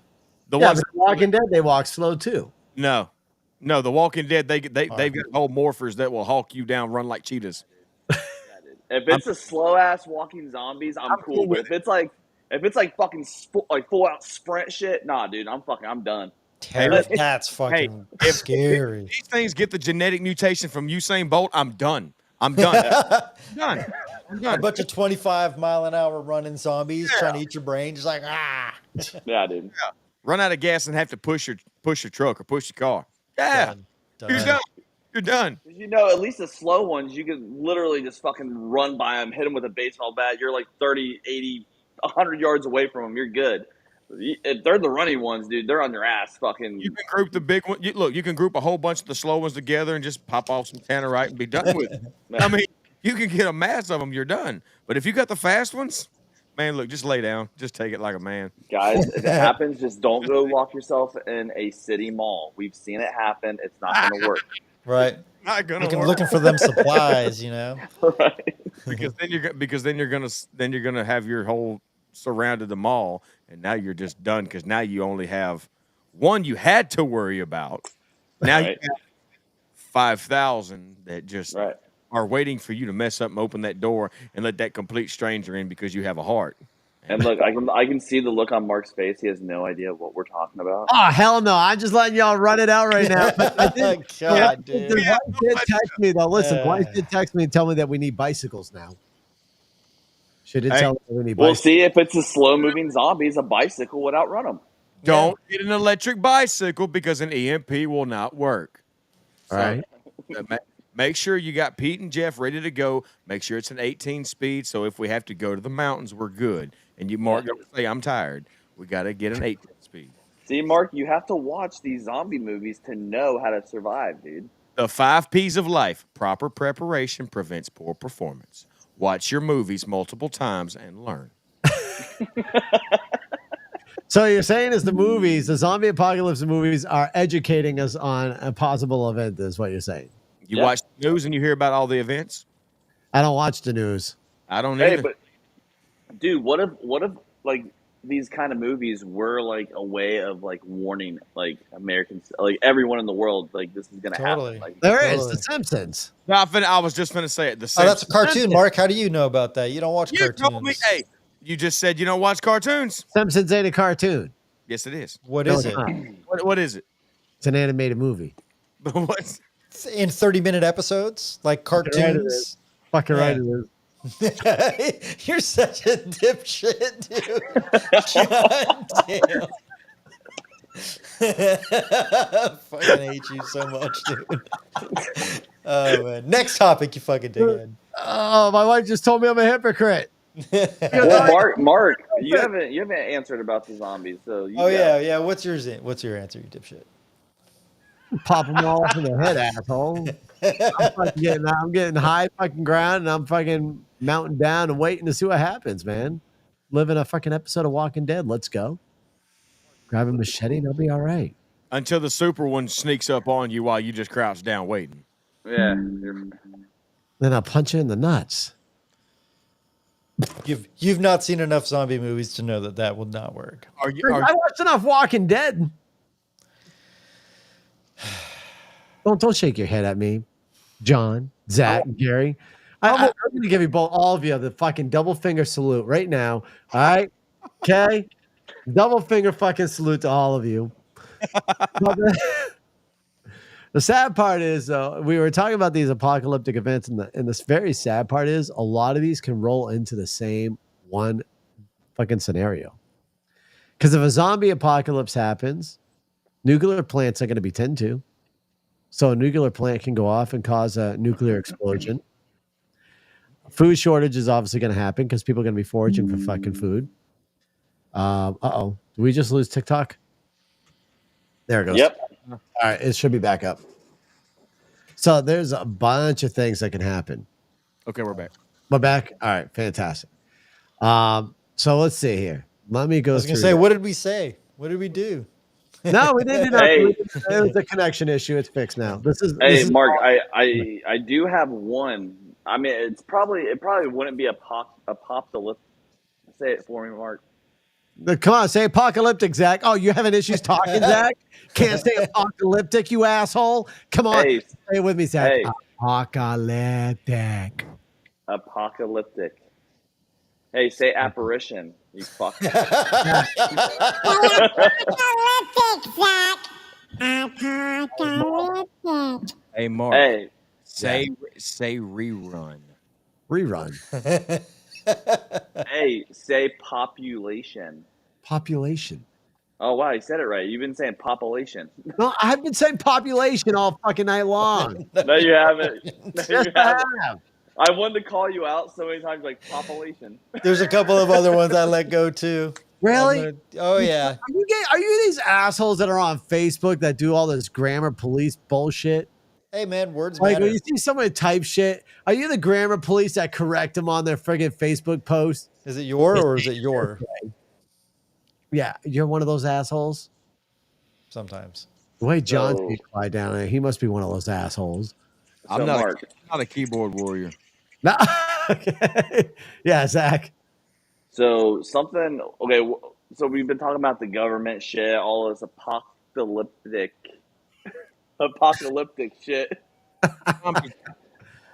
the Yeah, ones. but The Walking Dead, they walk slow too. No, The Walking Dead. They've got whole morphers that will hawk you down, run like cheetahs. If it's a slow ass walking zombies, I'm cool. cool But if it's like fucking like full out sprint shit, nah, dude, I'm done. That's fucking If scary. these things get the genetic mutation from Usain Bolt, I'm done. I'm done. I'm done. I'm A done. bunch of 25-mile-an-hour running zombies trying to eat your brain, just like Yeah, dude. Run out of gas and have to push your truck or push your car. Yeah, Done. you're done. You're done. You know, at least the slow ones, you can literally just fucking run by them, hit them with a baseball bat. You're like 30, 80, 100 yards away from them. You're good. If they're the running ones, dude, they're on your ass. Fucking. You can group the big one. Look, you can group a whole bunch of the slow ones together and just pop off some tannerite and be done with it. I mean, you can get a mass of them, you're done. But if you got the fast ones, man, look, just lay down. Just take it like a man. Guys, if it happens, just don't go lock yourself in a city mall. We've seen it happen. It's not going to work. Right. Not gonna Looking for them supplies, Right. because then you're gonna have your whole surrounded the mall, and now you're just done because now you only have one you had to worry about. Now Right. you have 5,000 that just Right. are waiting for you to mess up and open that door and let that complete stranger in because you have a heart. And look, I can see the look on Mark's face. He has no idea what we're talking about. Oh, hell no. I'm just letting y'all run it out right now. But I did, God, dude. Dwight did text me, though. Listen, Yeah. Dwight did text me and tell me that we need bicycles now. She did Hey, tell me we need We'll bicycles. see if it's a slow moving zombies, a bicycle would outrun them. Don't get an electric bicycle because an EMP will not work. So, Right. Make sure you got Pete and Jeff ready to go. Make sure it's an 18 speed. So if we have to go to the mountains, we're good. And you, Mark, don't say I'm tired. We got to get an 18 speed. See, Mark, you have to watch these zombie movies to know how to survive, dude. The 5 P's of life. Proper preparation prevents poor performance. Watch your movies multiple times and learn. So you're saying is the zombie apocalypse movies are educating us on a possible event, is what you're saying. You watch the news and you hear about all the events? I don't watch the news. I don't Hey, either. but dude, what if like these kind of movies were like a way of like warning like Americans, like everyone in the world, like this is gonna Totally. happen. Like, There is Totally. The Simpsons. I was just going to say it. Oh, that's a cartoon, Mark. How do you know about that? You don't watch You cartoons. told me, hey, you just said you don't watch cartoons. Simpsons ain't a cartoon. Yes, it is. What No, is it's it? not. What is it? It's an animated movie. What's In 30-minute episodes, like cartoons. Fucking right Yeah. it is. You're such a dipshit, dude. God damn. Fucking hate you so much, dude. Oh man. Next topic, you fucking dickhead. Oh, my wife just told me I'm a hypocrite. well, Mark, you haven't answered about the zombies, so you Oh go. yeah. What's your answer, you dipshit? Pop them all off in the head, asshole. I'm getting high fucking ground and I'm fucking mounting down and waiting to see what happens, man. Living a fucking episode of Walking Dead. Let's go. Grab a machete and I'll be all right. until the super one sneaks up on you while you just crouch down waiting. Yeah. Then I'll punch you in the nuts. You've not seen enough zombie movies to know that will not work. Are you? I watched enough Walking Dead. Don't shake your head at me, John, Zach, Gary. I'm going to give you all of you the fucking double finger salute right now. All right, okay, double finger fucking salute to all of you. The sad part is, we were talking about these apocalyptic events, and the very sad part is a lot of these can roll into the same one fucking scenario. Because if a zombie apocalypse happens, nuclear plants are going to be tended to. So a nuclear plant can go off and cause a nuclear explosion. Food shortage is obviously going to happen because people are going to be foraging for fucking food. Did Did we just lose TikTok? There it goes. Yep. All right, it should be back up. So there's a bunch of things that can happen. Okay, we're back. We're back. All right, fantastic. So let's see here. Let me I go was gonna through. say, this. what did we say? What did we do? No, we didn't do nothing. Hey. It was a connection issue. It's fixed now. This Hey, is Mark, I do have one. I mean, it probably wouldn't be apocalyptic. Say it for me, Mark. come on, say apocalyptic, Zach. Oh, you having issues talking, Zach? Can't say apocalyptic, you asshole. Come on, Hey, say it with me, Zach. hey, Apocalyptic. apocalyptic. Hey, say apparition. You fuck. Apocalyptic. Hey, Mark. Hey, Say rerun. Rerun. hey, say population. Population. Oh wow, you said it right. You've been saying population. No, I've been saying population all fucking night long. No, you haven't. No, Yes, you I haven't. have. I wanted to call you out so many times, like population. There's a couple of other ones I let go too. Really? Oh yeah. Are you these assholes that are on Facebook that do all this grammar police bullshit? Hey man, words Like matter. when you see somebody type shit, are you the grammar police that correct them on their friggin' Facebook post? Is it your or is it your? Yeah, you're one of those assholes. Sometimes. The way John's So- being quiet down there, he must be one of those assholes. I'm So, not Mark. not a keyboard warrior. No. Okay. Yeah, Zach. So something. Okay, so we've been talking about the government shit, all this apocalyptic shit.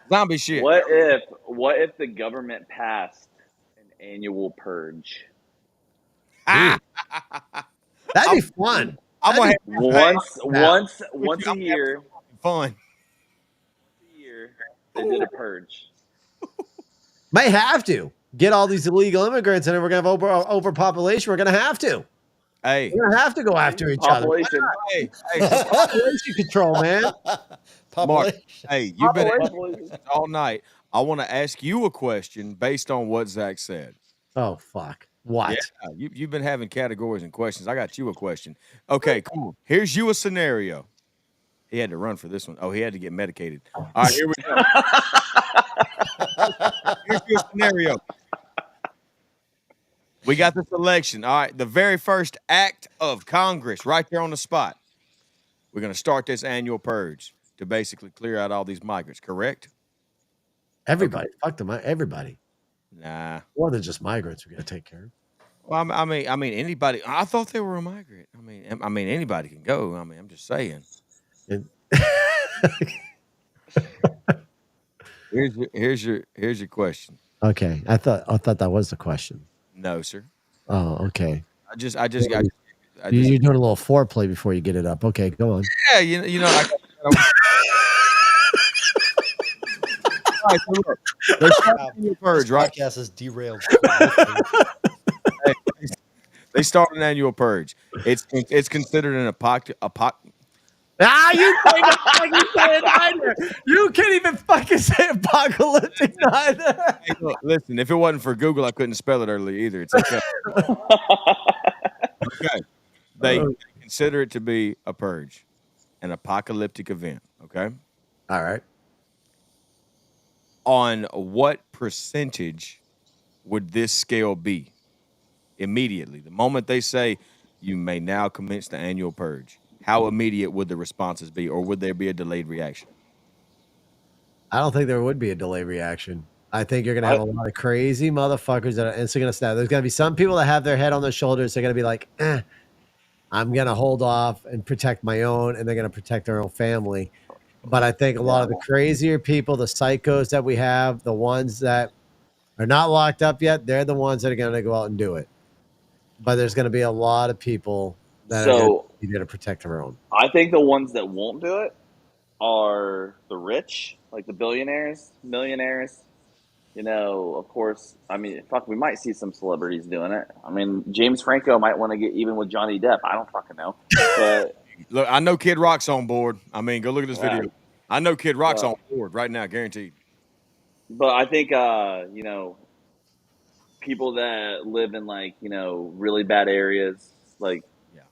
Zombie shit. What if the government passed an annual purge? Ah, That'd be fun. I'm gonna have Once a year, fun. they did a purge. Might have to get all these illegal immigrants, and then we're gonna have overpopulation. We're gonna have to. Hey, We're gonna have to go after each other. Population. hey, Population control, man. Mark. Population. Hey, you've been Population. all night. I want to ask you a question based on what Zach said. Oh fuck! What? Yeah, you've been having categories and questions. I got you a question. Okay, cool. Here's you a scenario. He had to run for this one. Oh, he had to get medicated. All right, here we go. Here's your scenario. We got this election. All right, the very first act of Congress right there on the spot. We're going to start this annual purge to basically clear out all these migrants, correct? Everybody, fuck them. Everybody. Nah. More than just migrants, we gotta take care of. Well, I mean, anybody. I thought they were a migrant. I mean, anybody can go. I mean, I'm just saying. And Here's your question. okay, I thought that was the question. No, sir. Oh, okay. I just got. You're doing a little foreplay before you get it up. Okay, go on. Yeah, you know. All right, so look, there's annual purge, right? Podcast is derailed. They start an annual purge. It's considered an Ah, you can't fucking say it either. You can't even fucking say apocalyptic either. Hey, look, listen, if it wasn't for Google, I couldn't spell it earlier either. It's okay. Okay. They consider it to be a purge, an apocalyptic event. Okay. All right. On what percentage would this scale be? Immediately, the moment they say you may now commence the annual purge, how immediate would the responses be, or would there be a delayed reaction? I don't think there would be a delay reaction. I think you're gonna have a lot of crazy motherfuckers that are instantly gonna snap. There's gonna be some people that have their head on their shoulders. They're gonna be like, I'm gonna hold off and protect my own, and they're gonna protect their own family. But I think a lot of the crazier people, the psychos that we have, the ones that are not locked up yet, they're the ones that are gonna go out and do it. But there's gonna be a lot of people that are gonna be there to protect their own. I think the ones that won't do it are the rich, like the billionaires, millionaires. You know, of course, I mean, fuck, we might see some celebrities doing it. I mean, James Franco might want to get even with Johnny Depp. I don't fucking know. But Look, I know Kid Rock's on board. I mean, go look at this Yeah. video. I know Kid Rock's on board right now, guaranteed. but I think you know, people that live in like, you know, really bad areas, like Yeah.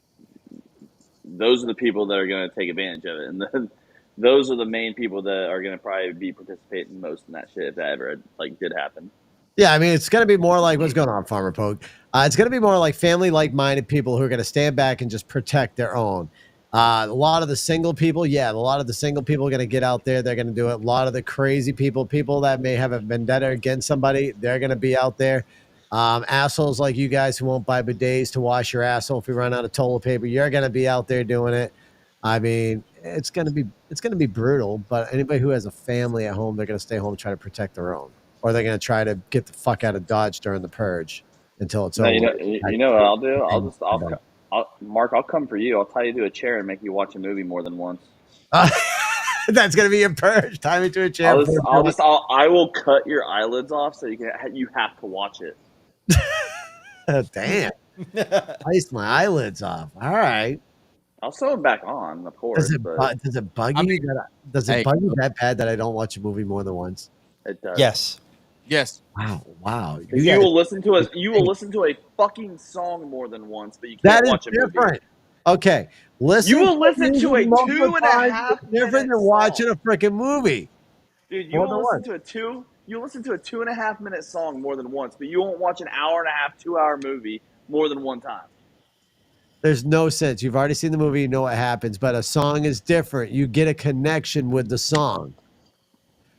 those are the people that are going to take advantage of it, and then those are the main people that are going to probably be participating most in that shit if that ever like did happen. Yeah, I mean, it's going to be more like what's going on, Farmer Poke. It's going to be more like family, like-minded people who are going to stand back and just protect their own. A lot of the single people, yeah, a lot of the single people are going to get out there. They're going to do it. A lot of the crazy people, people that may have a vendetta against somebody, they're going to be out there. Assholes like you guys who won't buy bidets to wash your asshole if you run out of toilet paper, you're going to be out there doing it. I mean, it's going to be brutal. But anybody who has a family at home, they're going to stay home and try to protect their own, or they're going to try to get the fuck out of Dodge during the purge until it's No, over. you know what I'll do? Mark, I'll come for you. I'll tie you to a chair and make you watch a movie more than once. That's going to be your purge. Tie me to a chair. I will cut your eyelids off so you have to watch it. Damn. Ice my eyelids off. All right. I'll sew them back on, of course. Does it bug you? Does it bug you that bad that I don't watch a movie more than once? It does. Yes. Yes. Wow. You will listen to a fucking song more than once, but you can't watch a movie. Okay, listen. You will listen to a 2.5 different than watching a freaking movie. Dude, you listen to a 2.5 minute song more than once, but you won't watch an hour and a half, 2 hour movie more than one time. There's no sense. You've already seen the movie, you know what happens, but a song is different. You get a connection with the song.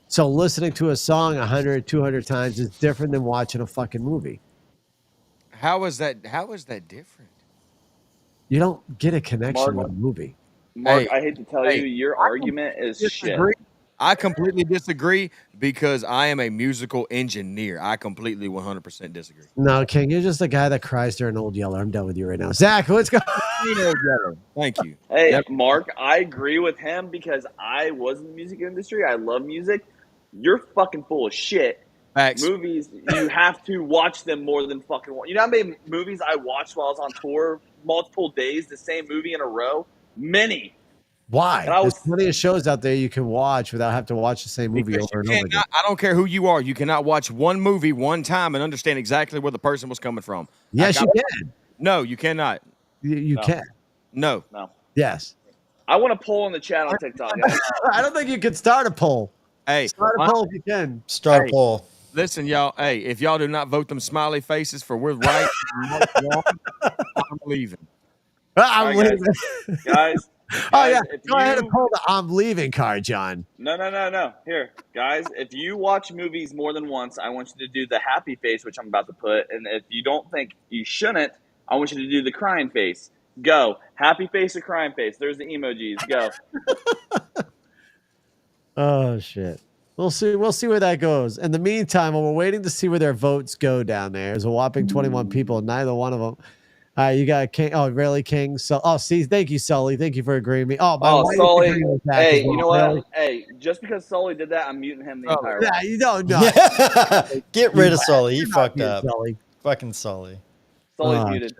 So listening to a song 100, 200 times is different than watching a fucking movie. How is that different? You don't get a connection with a movie. Mark, I hate to tell you, your argument is shit. I completely disagree because I am a musical engineer. I completely 100% disagree. No, King, you're just a guy that cries during Old Yeller. I'm done with you right now. Zach, let's go. Thank you. Hey, Mark, I agree with him because I was in the music industry. I love music. You're fucking full of shit. Facts. Movies, you have to watch them more than fucking one. You know how many movies I watched while I was on tour? Multiple days, the same movie in a row? Many. Why? There's plenty of shows out there you can watch without having to watch the same movie over and over again. I don't care who you are. You cannot watch one movie one time and understand exactly where the person was coming from. Yes, you can. No, you cannot. You can. No. Yes. I want a poll in the chat on TikTok. I don't think you could start a poll. Hey, start a poll if you can. Start a poll. Listen, y'all. Hey, if y'all do not vote them smiley faces for we're right, I'm leaving. I'm leaving. Guys. Oh, yeah. Go ahead and pull the I'm leaving card, John. No. Here, guys, if you watch movies more than once, I want you to do the happy face, which I'm about to put. And if you don't think you shouldn't, I want you to do the crying face. Go. Happy face or crying face. There's the emojis. Go. Oh, shit. We'll see where that goes. In the meantime, while we're waiting to see where their votes go down there, there's a whopping 21 people, neither one of them. You got King. Oh, really, King? So, see, thank you, Sully. Thank you for agreeing with me. Oh, my wife Sully. agreed with that Hey, as well. you know what? Really? Hey, just because Sully did that, I'm muting him the entire way. Yeah, you don't know. Get rid of Sully. He fucked up. Sully. Fucking Sully. Sully's muted.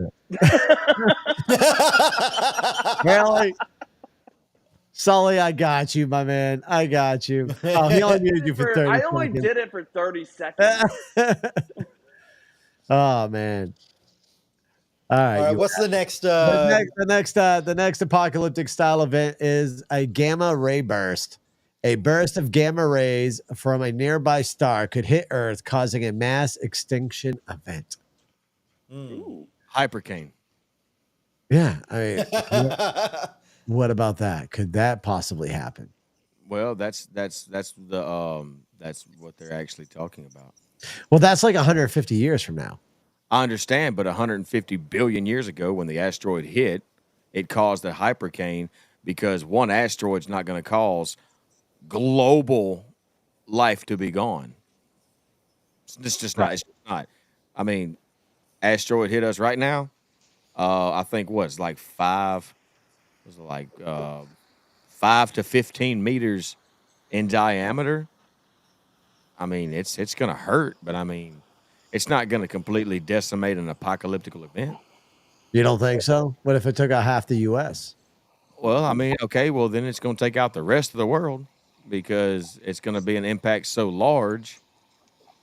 Really? Sully, I got you, my man. I got you. Oh, he only muted you for 30 seconds. I only did it for 30 seconds. Oh, man. All right. What's the next? The next apocalyptic style event is a gamma ray burst. A burst of gamma rays from a nearby star could hit Earth, causing a mass extinction event. Hypercane. Yeah, I mean, what about that? Could that possibly happen? Well, that's what they're actually talking about. Well, that's like 150 years from now. I understand, but 150 billion years ago, when the asteroid hit, it caused a hypercane because one asteroid's not going to cause global life to be gone. It's just not. It's just not. I mean, asteroid hit us right now. I think what's like 5 to 15 meters in diameter. I mean, it's going to hurt, but I mean, it's not going to completely decimate an apocalyptic event. You don't think so? What if it took out half the U.S.? Well, I mean, okay, well, then it's going to take out the rest of the world because it's going to be an impact so large.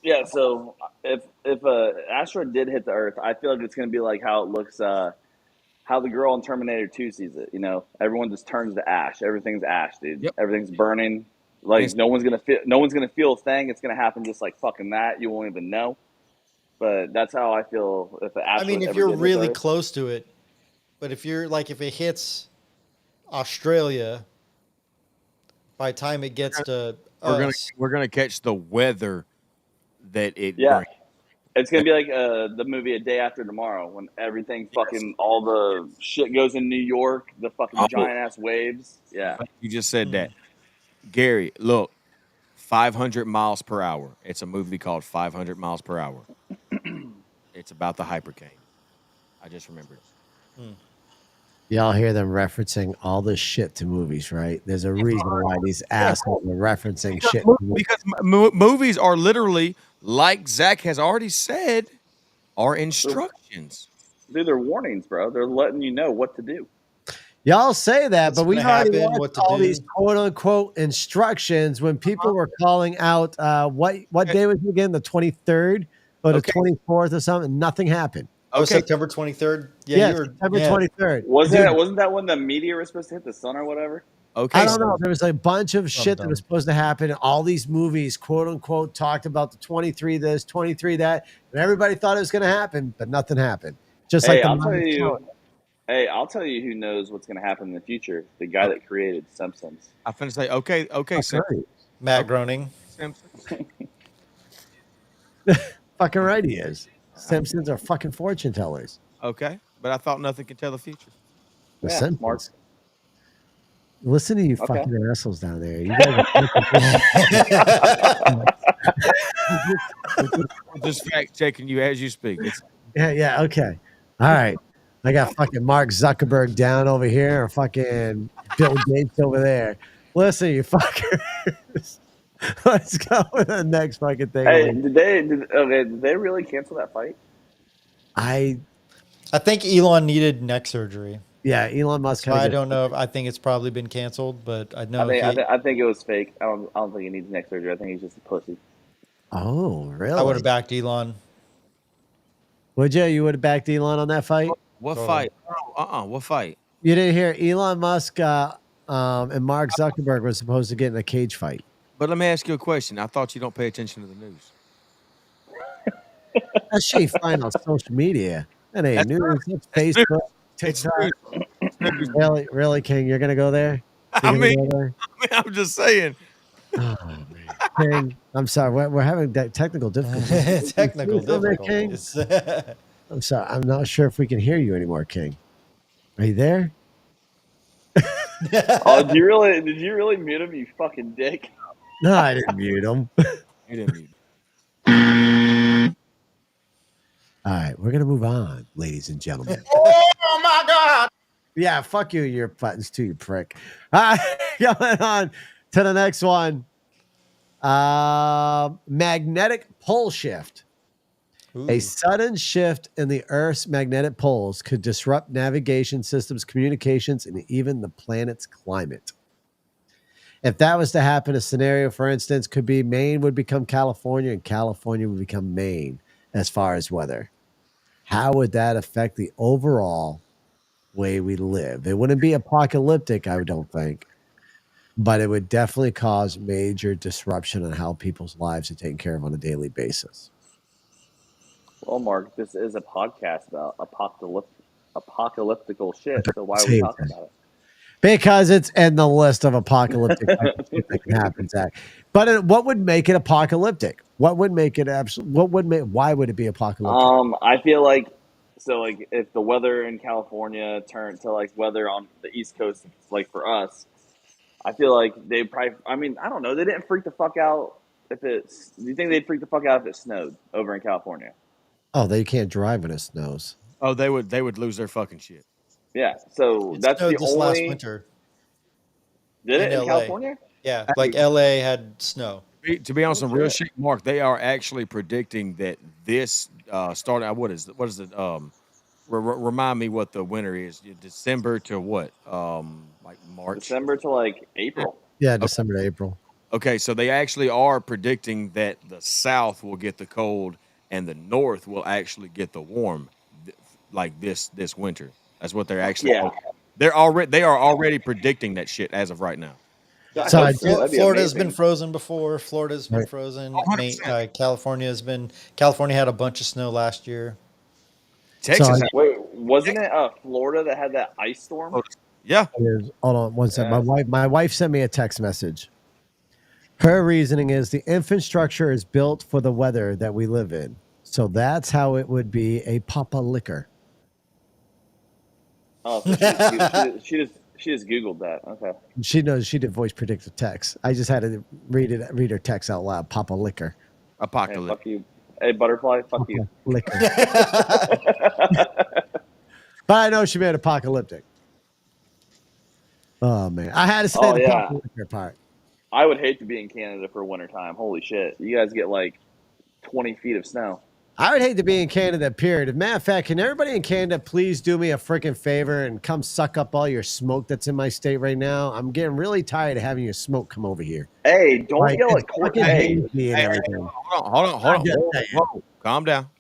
Yeah, so if an asteroid did hit the Earth, I feel like it's going to be like how it looks how the girl in Terminator 2 sees it. Everyone just turns to ash. Everything's ash, dude. Yep. Everything's burning. Like It's- no one's gonna feel a thing. It's gonna happen just like fucking that. You won't even know. But that's how I feel if the I mean, asteroid if ever you're did hit really Earth. close to it, but if it hits Australia, by the time it gets to us, we're gonna catch the weather that it Yeah, brings. it's gonna be like the movie A Day After Tomorrow when everything fucking all the shit goes in New York, the fucking Oh, giant ass waves. Yeah, you just said that, Gary. Look, 500 miles per hour. It's a movie called 500 miles per hour. It's about the hypercane. I just remembered. Y'all hear them referencing all this shit to movies, right? There's a reason why these assholes are referencing shit. To movies. Because movies are literally, like Zach has already said, are instructions. dude, they're warnings, bro. They're letting you know what to do. Y'all say that, What's but we've gonna already happen, watched what to all do. these quote unquote instructions when people were calling out what day was it again? The 23rd or the Okay. 24th or something. Nothing happened. Oh, Okay. September 23rd. Yeah, you were September yeah. 23rd. Wasn't that when the meteor was supposed to hit the sun or whatever? Okay. I don't know. There was a bunch of shit that dumb. was supposed to happen. All these movies, quote unquote, talked about the 23 this, 23 that, and everybody thought it was going to happen, but nothing happened. Just like Hey, the I'll tell Mayan you. calendar. Hey, I'll tell you who knows what's going to happen in the future. The guy that created Simpsons. I finna say, okay, That's right. Matt Groening. Simpsons. Fucking right he is. Simpsons are fucking fortune tellers. Okay, but I thought nothing can tell the future. The Yeah, Simpsons. Mark. Listen to you Okay. fucking assholes down there. You guys I'm just fact checking you as you speak. It's yeah, okay. All right. I got fucking Mark Zuckerberg down over here or fucking Bill Gates over there. Listen, you fuckers. Let's go with the next fucking thing. Hey, did they really cancel that fight? I think Elon needed neck surgery. Elon Musk. So I don't know. I think it's probably been canceled, but I know. I think it was fake. I don't think he needs neck surgery. I think he's just a pussy. Oh, really? I would have backed Elon. Would you? You would have backed Elon on that fight? what Totally. fight? What fight? You didn't hear Elon Musk and Mark Zuckerberg were supposed to get in a cage fight. But let me ask you a question. I thought you don't pay attention to the news. That shit you find on social media. That ain't That's news. It's Facebook, It's TikTok. news. Really, King? You're gonna go there? I You're gonna mean, go there? I'm just saying. Oh, man. King, I'm sorry. We're having technical difficulties. Technical You still there, King? difficulties. I'm sorry. I'm not sure if we can hear you anymore, King. Are you there? Oh, did you really mute him, you fucking dick? No, I didn't mute him. You didn't mute. All right, we're gonna move on, ladies and gentlemen. Oh my God! Yeah, fuck you, your buttons too, you prick. All right, going on to the next one. Magnetic pole shift. A sudden shift in the Earth's magnetic poles could disrupt navigation systems, communications, and even the planet's climate. If that was to happen, a scenario, for instance, could be Maine would become California and California would become Maine as far as weather. How would that affect the overall way we live? It wouldn't be apocalyptic, I don't think, but it would definitely cause major disruption on how people's lives are taken care of on a daily basis. Well, Mark, this is a podcast about apocalyptical shit. So why are we talking about it? Because it's in the list of apocalyptic shit that can happen, Zach. But what would make it apocalyptic? What would make it why would it be apocalyptic? I feel like if the weather in California turned to like weather on the East Coast, like for us, I feel like they probably. I mean, I don't know. They didn't freak the fuck out if it's. Do you think they'd freak the fuck out if it snowed over in California? Oh, they can't drive when it snows. Oh, they would lose their fucking shit. Yeah. So It that's snowed the this only. last winter. Did it in in LA. California? Yeah, like LA had snow. To be on some real shit, Mark, they are actually predicting that this starting. What is it? Remind me what the winter is. December to what? Like March. December to like April. Yeah, December to April. Okay, so they actually are predicting that the South will get the cold and the North will actually get the warm, like this winter. That's what they're actually. Yeah. They are already predicting that shit as of right now. I So hope I so. did- That'd be Florida's been amazing. frozen before. Florida's been Right. frozen. 100%. California had a bunch of snow last year. Texas. I- had- Wait, wasn't it Florida that had that ice storm? yeah. Hold on one second. Yeah. My wife sent me a text message. Her reasoning is the infrastructure is built for the weather that we live in. So that's how it would be a Papa liquor. Oh, so she just Googled that. Okay. She knows she did voice predictive text. I just had to read her text out loud. Papa liquor. Hey, Apocalyptic. fuck you. Hey, butterfly. Fuck you. Liquor. But I know she made apocalyptic. Oh man. I had to say Oh, the yeah. Papa liquor part. I would hate to be in Canada for wintertime. Holy shit. You guys get like 20 feet of snow. I would hate to be in Canada, period. As a matter of fact, can everybody in Canada please do me a freaking favor and come suck up all your smoke that's in my state right now? I'm getting really tired of having your smoke come over here. Hey, don't Like, yell it's at Court. fucking Hey, hazy and everything. Hold on. Whoa. Calm down.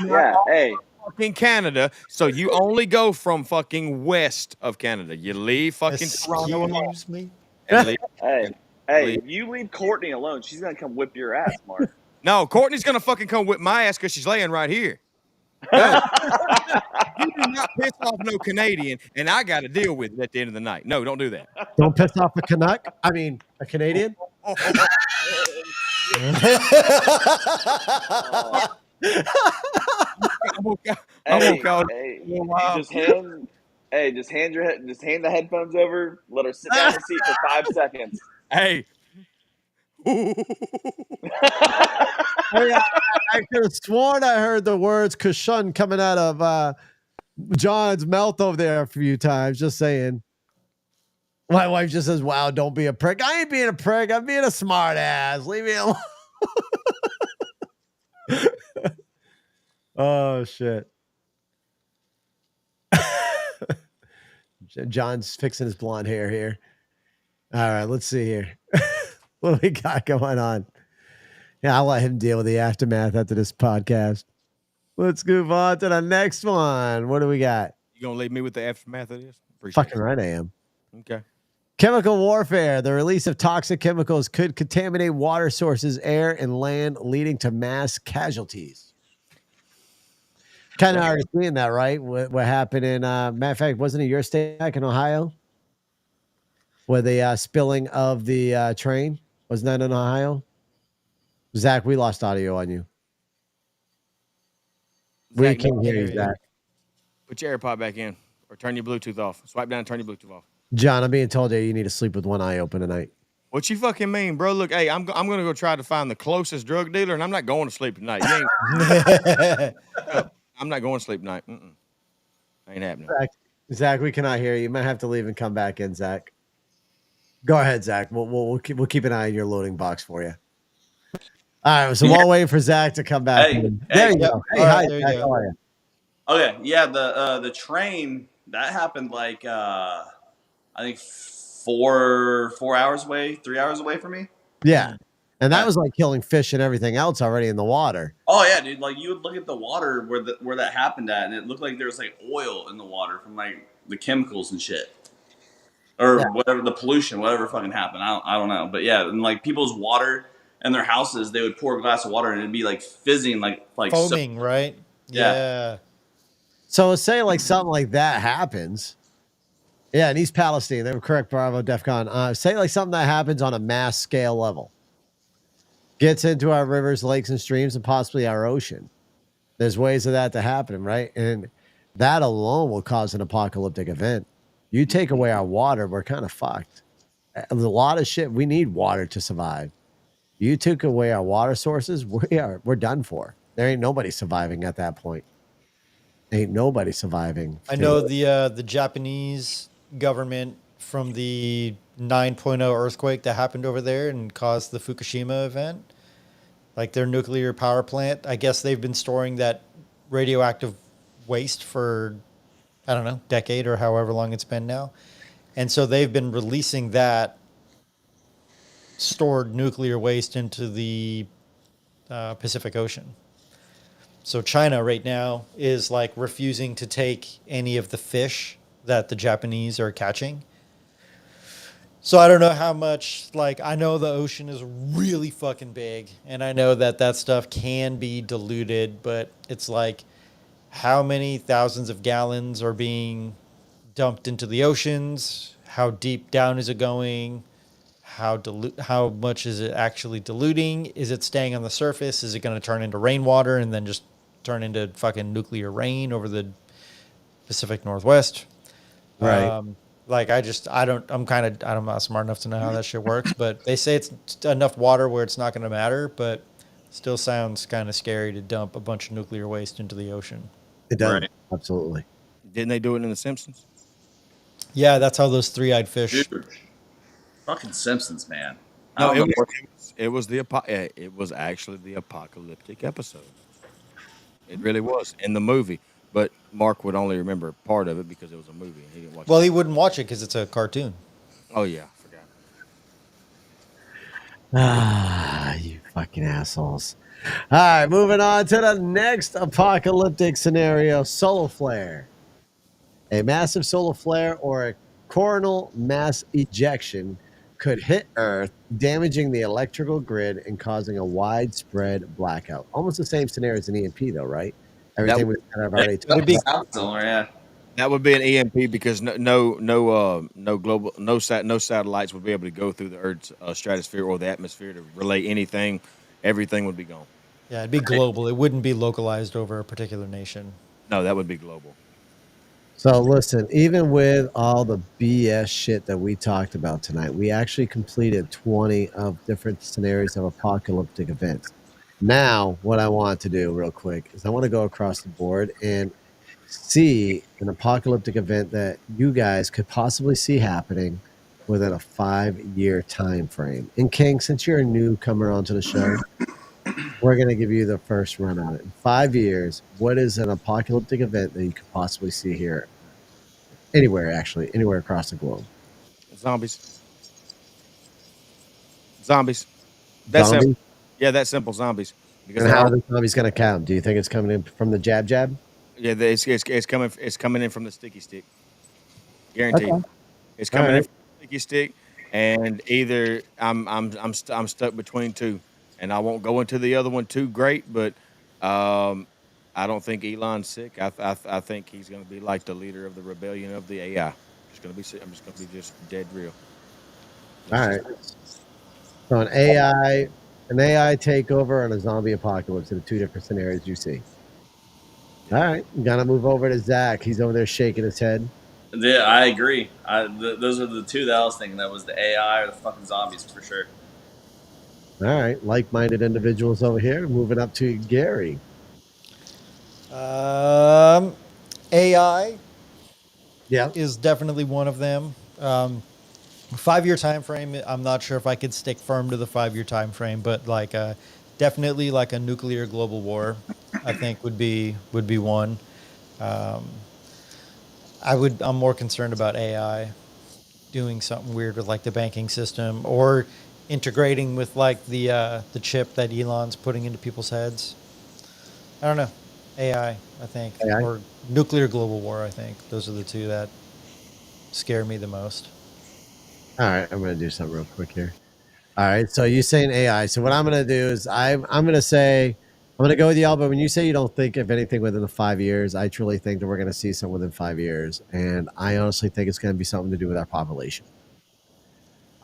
yeah, hey. Fucking Canada. So you only go from fucking west of Canada. You leave fucking Toronto alone. Excuse me. and leave- Hey, you leave Courtney alone. She's going to come whip your ass, Mark. No, Courtney's gonna fucking come whip my ass because she's laying right here. No. You do not piss off no Canadian, and I got to deal with it at the end of the night. No, don't do that. Don't piss off a Canuck. I mean, a Canadian. Oh, I'm hey, gonna hey, a while. just hand the headphones over. Let her sit down in the seat for 5 seconds. Hey. I could have sworn I heard the words "kushun" coming out of John's mouth over there a few times. Just saying. My wife just says, "Wow, don't be a prick." I ain't being a prick. I'm being a smart ass. Leave me alone. Oh shit. John's fixing his blonde hair here. All right, let's see here. What do we got going on? Yeah, I'll let him deal with the aftermath after this podcast. Let's move on to the next one. What do we got? You gonna leave me with the aftermath of this? Appreciate Fucking it. right I am. Okay. Chemical warfare. The release of toxic chemicals could contaminate water sources, air, and land, leading to mass casualties. Kind of already seeing that, right? What happened in, matter of fact, wasn't it your state back in Ohio? Where the spilling of the train? Wasn't that in Ohio? Zach, we lost audio on you. We Zach, can't hear you, Zach. put your AirPod back in or turn your Bluetooth off. Swipe down and turn your Bluetooth off. John, I'm being told you need to sleep with one eye open tonight. What you fucking mean, bro? Look, hey, I'm gonna go try to find the closest drug dealer, and I'm not going to sleep tonight. You ain't, I'm not going to sleep tonight. Ain't happening. Zach, we cannot hear you. You might have to leave and come back in, Zach. Go ahead, Zach. We'll keep an eye on your loading box for you. All right, so we'll wait for Zach to come back. Hey, There hey, you go. Hey, all right, hi, there you Zach. go. How are you? Okay, yeah, the train that happened like I think 4 hours away, 3 hours away from me. Yeah, and that Yeah. was like killing fish and everything else already in the water. Oh yeah, dude! Like you would look at the water where that happened at, and it looked like there was like oil in the water from like the chemicals and shit, or whatever the pollution, whatever fucking happened. I don't know, but yeah, and like people's water in their houses, they would pour a glass of water and it'd be like fizzing, like Foaming, right? Yeah. So let's say like something like that happens. Yeah, in East Palestine, they were correct. Bravo, DEFCON. Say like something that happens on a mass scale level, gets into our rivers, lakes, and streams, and possibly our ocean. There's ways of that to happen, right? And that alone will cause an apocalyptic event. You take away our water, we're kind of fucked. A lot of shit. We need water to survive. You took away our water sources, we're done for. There ain't nobody surviving at that point. Ain't nobody surviving. I know the Japanese government from the 9.0 earthquake that happened over there and caused the Fukushima event, like their nuclear power plant. I guess they've been storing that radioactive waste for, I don't know, decade or however long it's been now. And so they've been releasing that stored nuclear waste into the Pacific Ocean. So China right now is like refusing to take any of the fish that the Japanese are catching. So I don't know how much, like, I know the ocean is really fucking big, and I know that that stuff can be diluted, but it's like how many thousands of gallons are being dumped into the oceans? How deep down is it going? How much is it actually diluting? Is it staying on the surface? Is it going to turn into rainwater and then just turn into fucking nuclear rain over the Pacific Northwest? Right. Like I'm not smart enough to know how that shit works, but they say it's enough water where it's not going to matter, but still sounds kind of scary to dump a bunch of nuclear waste into the ocean. It does. Right. Absolutely. Didn't they do it in The Simpsons? Yeah, that's how those three-eyed fish. Dude, fucking Simpsons, man. I No, don't know. it was actually the apocalyptic episode. It really was in the movie, but Mark would only remember part of it because it was a movie and he didn't watch Well, it. he wouldn't watch it because it's a cartoon. Oh yeah, I forgot. Ah, you fucking assholes. All right, moving on to the next apocalyptic scenario, solar flare. A massive solar flare or a coronal mass ejection could hit Earth, damaging the electrical grid and causing a widespread blackout. Almost the same scenario as an EMP, though, right? Everything we kind of already talked It'd be about. Sounds similar, yeah. That would be an EMP because no satellites would be able to go through the Earth's stratosphere or the atmosphere to relay anything. Everything would be gone. Yeah, it'd be global. It wouldn't be localized over a particular nation. No, that would be global. So listen, even with all the BS shit that we talked about tonight, we actually completed 20 of different scenarios of apocalyptic events. Now, what I want to do real quick is I want to go across the board and see an apocalyptic event that you guys could possibly see happening within a 5-year time frame. And King, since you're a newcomer onto the show, we're going to give you the first run on it. In 5 years, what is an apocalyptic event that you could possibly see here? Anywhere, actually, anywhere across the globe. Zombies. Zombies. That's Zombies? simple. Yeah, that's simple. Zombies. Because And they're how all, are the zombies going to count? Do you think it's coming in from the jab? yeah, it's coming in from the sticky stick. Guaranteed. Okay. It's All coming in right. from the sticky stick, and either I'm stuck between two, and I won't go into the other one too great, but I don't think Elon's sick. I think he's going to be like the leader of the rebellion of the AI. I'm just going to be just dead real. All It's right. just- So an AI takeover and a zombie apocalypse are the two different scenarios you see. All right. Gonna move over to Zach. He's over there shaking his head. Yeah, I agree. Those are the two that I was thinking. That was the AI or the fucking zombies for sure. All right. Like-minded individuals over here. Moving up to Gary. AI Yeah. is definitely one of them. 5-year time frame. I'm not sure if I could stick firm to the 5-year time frame, but like definitely like a nuclear global war, I think would be one. I'm more concerned about AI doing something weird with like the banking system or integrating with like the chip that Elon's putting into people's heads. I don't know. AI, I think, AI? or nuclear global war. I think those are the two that scare me the most. All right. I'm gonna do something real quick here. All right. So you saying AI. So what I'm gonna do is I'm gonna say I'm gonna go with y'all. But when you say you don't think of anything within the 5 years, I truly think that we're gonna see something within 5 years, and I honestly think it's gonna be something to do with our population.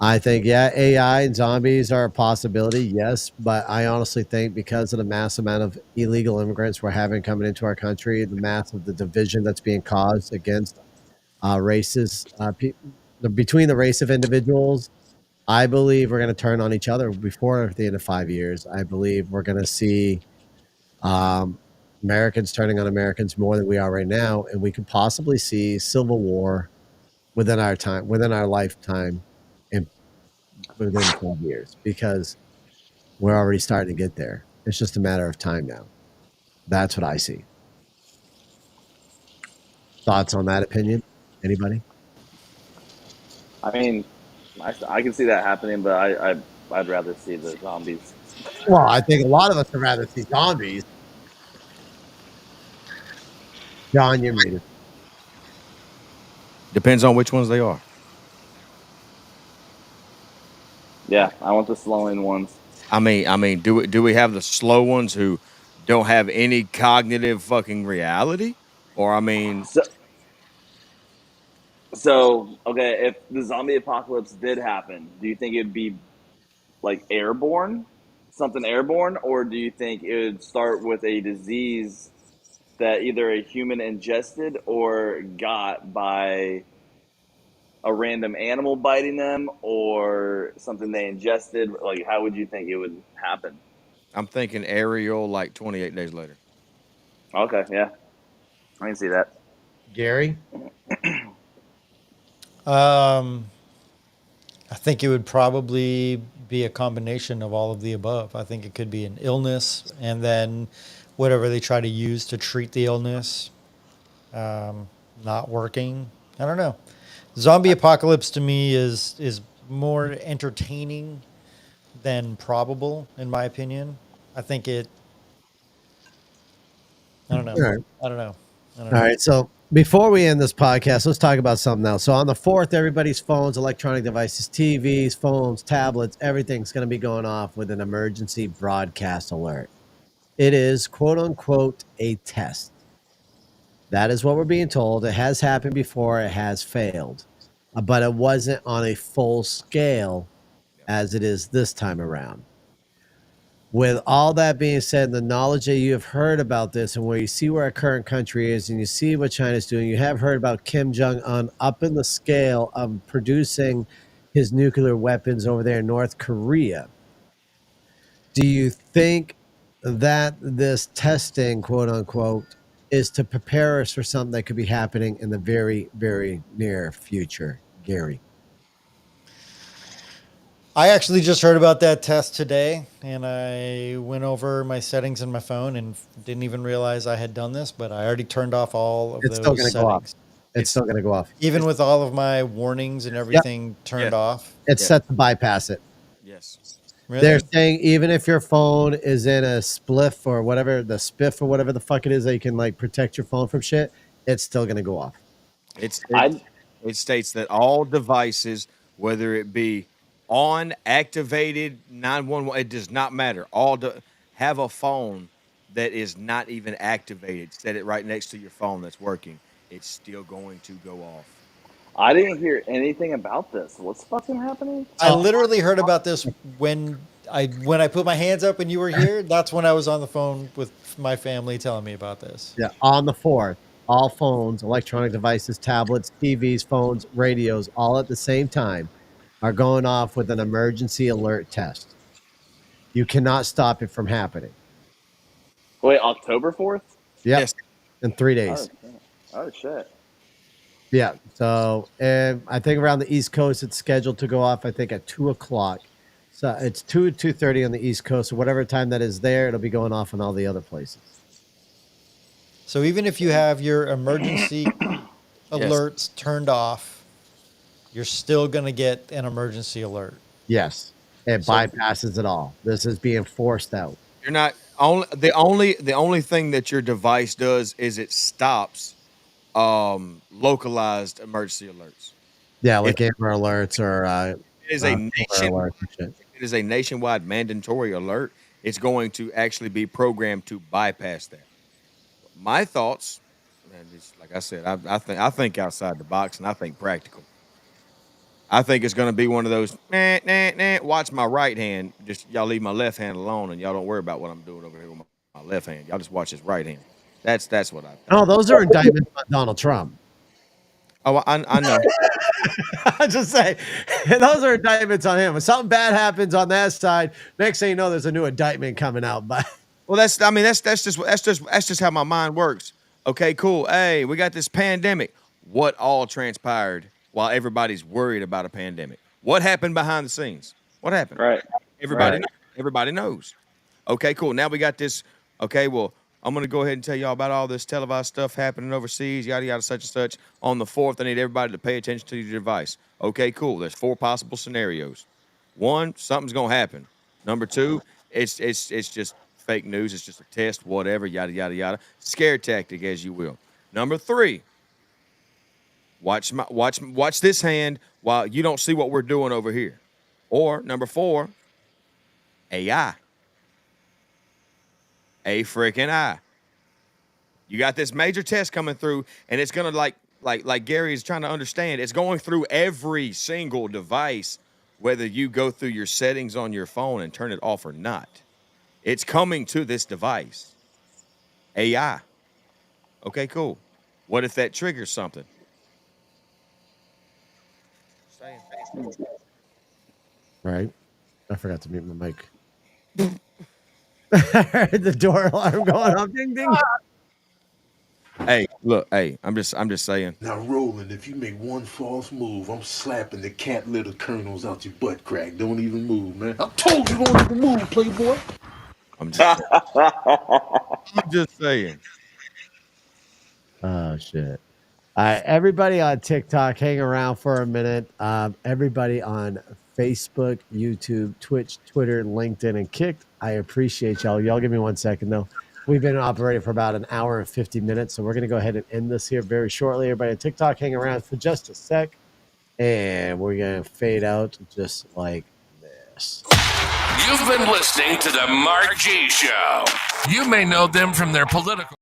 I think, yeah, AI and zombies are a possibility, yes, but I honestly think because of the mass amount of illegal immigrants we're having coming into our country, the mass of the division that's being caused against races, between the race of individuals, I believe we're going to turn on each other before the end of 5 years. I believe we're going to see um, Americans turning on Americans more than we are right now, and we could possibly see civil war within our lifetime, in within 12 years, because we're already starting to get there. It's just a matter of time now. That's what I see. Thoughts on that opinion? Anybody? I mean, I can see that happening, but I'd rather see the zombies. Well, I think a lot of us would rather see zombies. John, you're muted. Depends on which ones they are. Yeah, I want the slowing ones. I mean, do we have the slow ones who don't have any cognitive fucking reality? Or I mean, So, so okay, if the zombie apocalypse did happen, do you think it'd be like airborne, something airborne, or do you think it would start with a disease that either a human ingested or got by a random animal biting them or something they ingested? Like, how would you think it would happen? I'm thinking aerial like 28 days later. Okay, yeah, I can see that. Gary? I think it would probably be a combination of all of the above. I think it could be an illness, and then whatever they try to use to treat the illness not working. I don't know. Zombie apocalypse to me is more entertaining than probable, in my opinion. I think it. I don't know. All right. I don't know. I don't All know. right. So before we end this podcast, let's talk about something else. So on the 4th, everybody's phones, electronic devices, TVs, phones, tablets, everything's going to be going off with an emergency broadcast alert. It is, quote unquote, a test. That is what we're being told. It has happened before, it has failed, but it wasn't on a full scale as it is this time around. With all that being said, the knowledge that you have heard about this and where you see where our current country is and you see what China's doing, you have heard about Kim Jong-un up in the scale of producing his nuclear weapons over there in North Korea. Do you think that this testing, quote unquote, is to prepare us for something that could be happening in the very, very near future, Gary? I actually just heard about that test today, and I went over my settings in my phone and didn't even realize I had done this, but I already turned off all of It's still those going to go off. settings. It's still going to go off. Even with all of my warnings and everything turned Yeah. off. It's Yeah. set to bypass it. Yes. Really? They're saying even if your phone is in a spliff or whatever, the spiff or whatever the fuck it is that you can like protect your phone from shit, it's still going to go off. I It states that all devices, whether it be on, activated, 911, it does not matter. Have a phone that is not even activated. Set it right next to your phone that's working. It's still going to go off. I didn't hear anything about this. What's fucking happening? I literally heard about this when I put my hands up and you were here. That's when I was on the phone with my family telling me about this. Yeah, on the 4th, all phones, electronic devices, tablets, TVs, phones, radios, all at the same time are going off with an emergency alert test. You cannot stop it from happening. Wait, October 4th? Yep. Yes. In 3 Oh days. shit! Oh shit! Yeah. So, and I think around the East Coast, it's scheduled to go off, I think, at 2 o'clock. So it's 2:30 on the East Coast. So whatever time that is there, it'll be going off in all the other places. So even if you have your emergency alerts turned off, you're still going to get an emergency alert. Yes. It bypasses it all. This is being forced out. You're not the only thing that your device does is it stops localized emergency alerts. Yeah, like Amber alerts or It is a Silver nation. alerts and shit. It is a nationwide mandatory alert. It's going to actually be programmed to bypass that. My thoughts, and it's, like I said, I think outside the box and I think practical. I think it's going to be one of those. Nah, nah, nah, watch my right hand. Just y'all leave my left hand alone, and y'all don't worry about what I'm doing over here with my left hand. Y'all just watch his right hand. That's what I think. Oh, those are indictments on Donald Trump. Oh, I know. I just say those are indictments on him. When something bad happens on that side, next thing you know, there's a new indictment coming out. But Well, that's just how my mind works. Okay, cool. Hey, we got this pandemic. What all transpired while everybody's worried about a pandemic? What happened behind the scenes? What happened? Right. Everybody, Right. everybody knows. Okay, cool. Now we got this. Okay, well, I'm gonna go ahead and tell y'all about all this televised stuff happening overseas, yada yada, such and such. On the 4th, I need everybody to pay attention to your device. Okay, cool. There's 4 possible scenarios. 1, something's gonna happen. Number 2, it's just fake news. It's just a test, whatever, yada yada yada. Scare tactic, as you will. Number 3, watch this hand while you don't see what we're doing over here. Or number 4, AI. A freaking I. You got this major test coming through, and it's gonna like Gary is trying to understand. It's going through every single device, whether you go through your settings on your phone and turn it off or not. It's coming to this device. AI. Okay, cool. What if that triggers something? Right. I forgot to mute my mic. I heard the door alarm going off. Ding ding. Hey, look, hey, I'm just saying. Now, Roland, if you make one false move, I'm slapping the cat litter kernels out your butt crack. Don't even move, man. I told you don't even move, playboy. I'm just saying. Oh shit. All right, everybody on TikTok, hang around for a minute. Everybody on Facebook, YouTube, Twitch, Twitter, LinkedIn, and Kicked, I appreciate y'all. Y'all give me 1 second, though. We've been operating for about an hour and 50 minutes, so we're going to go ahead and end this here very shortly. Everybody on TikTok, hang around for just a sec, and we're going to fade out just like this. You've been listening to the Mark G Show. You may know them from their political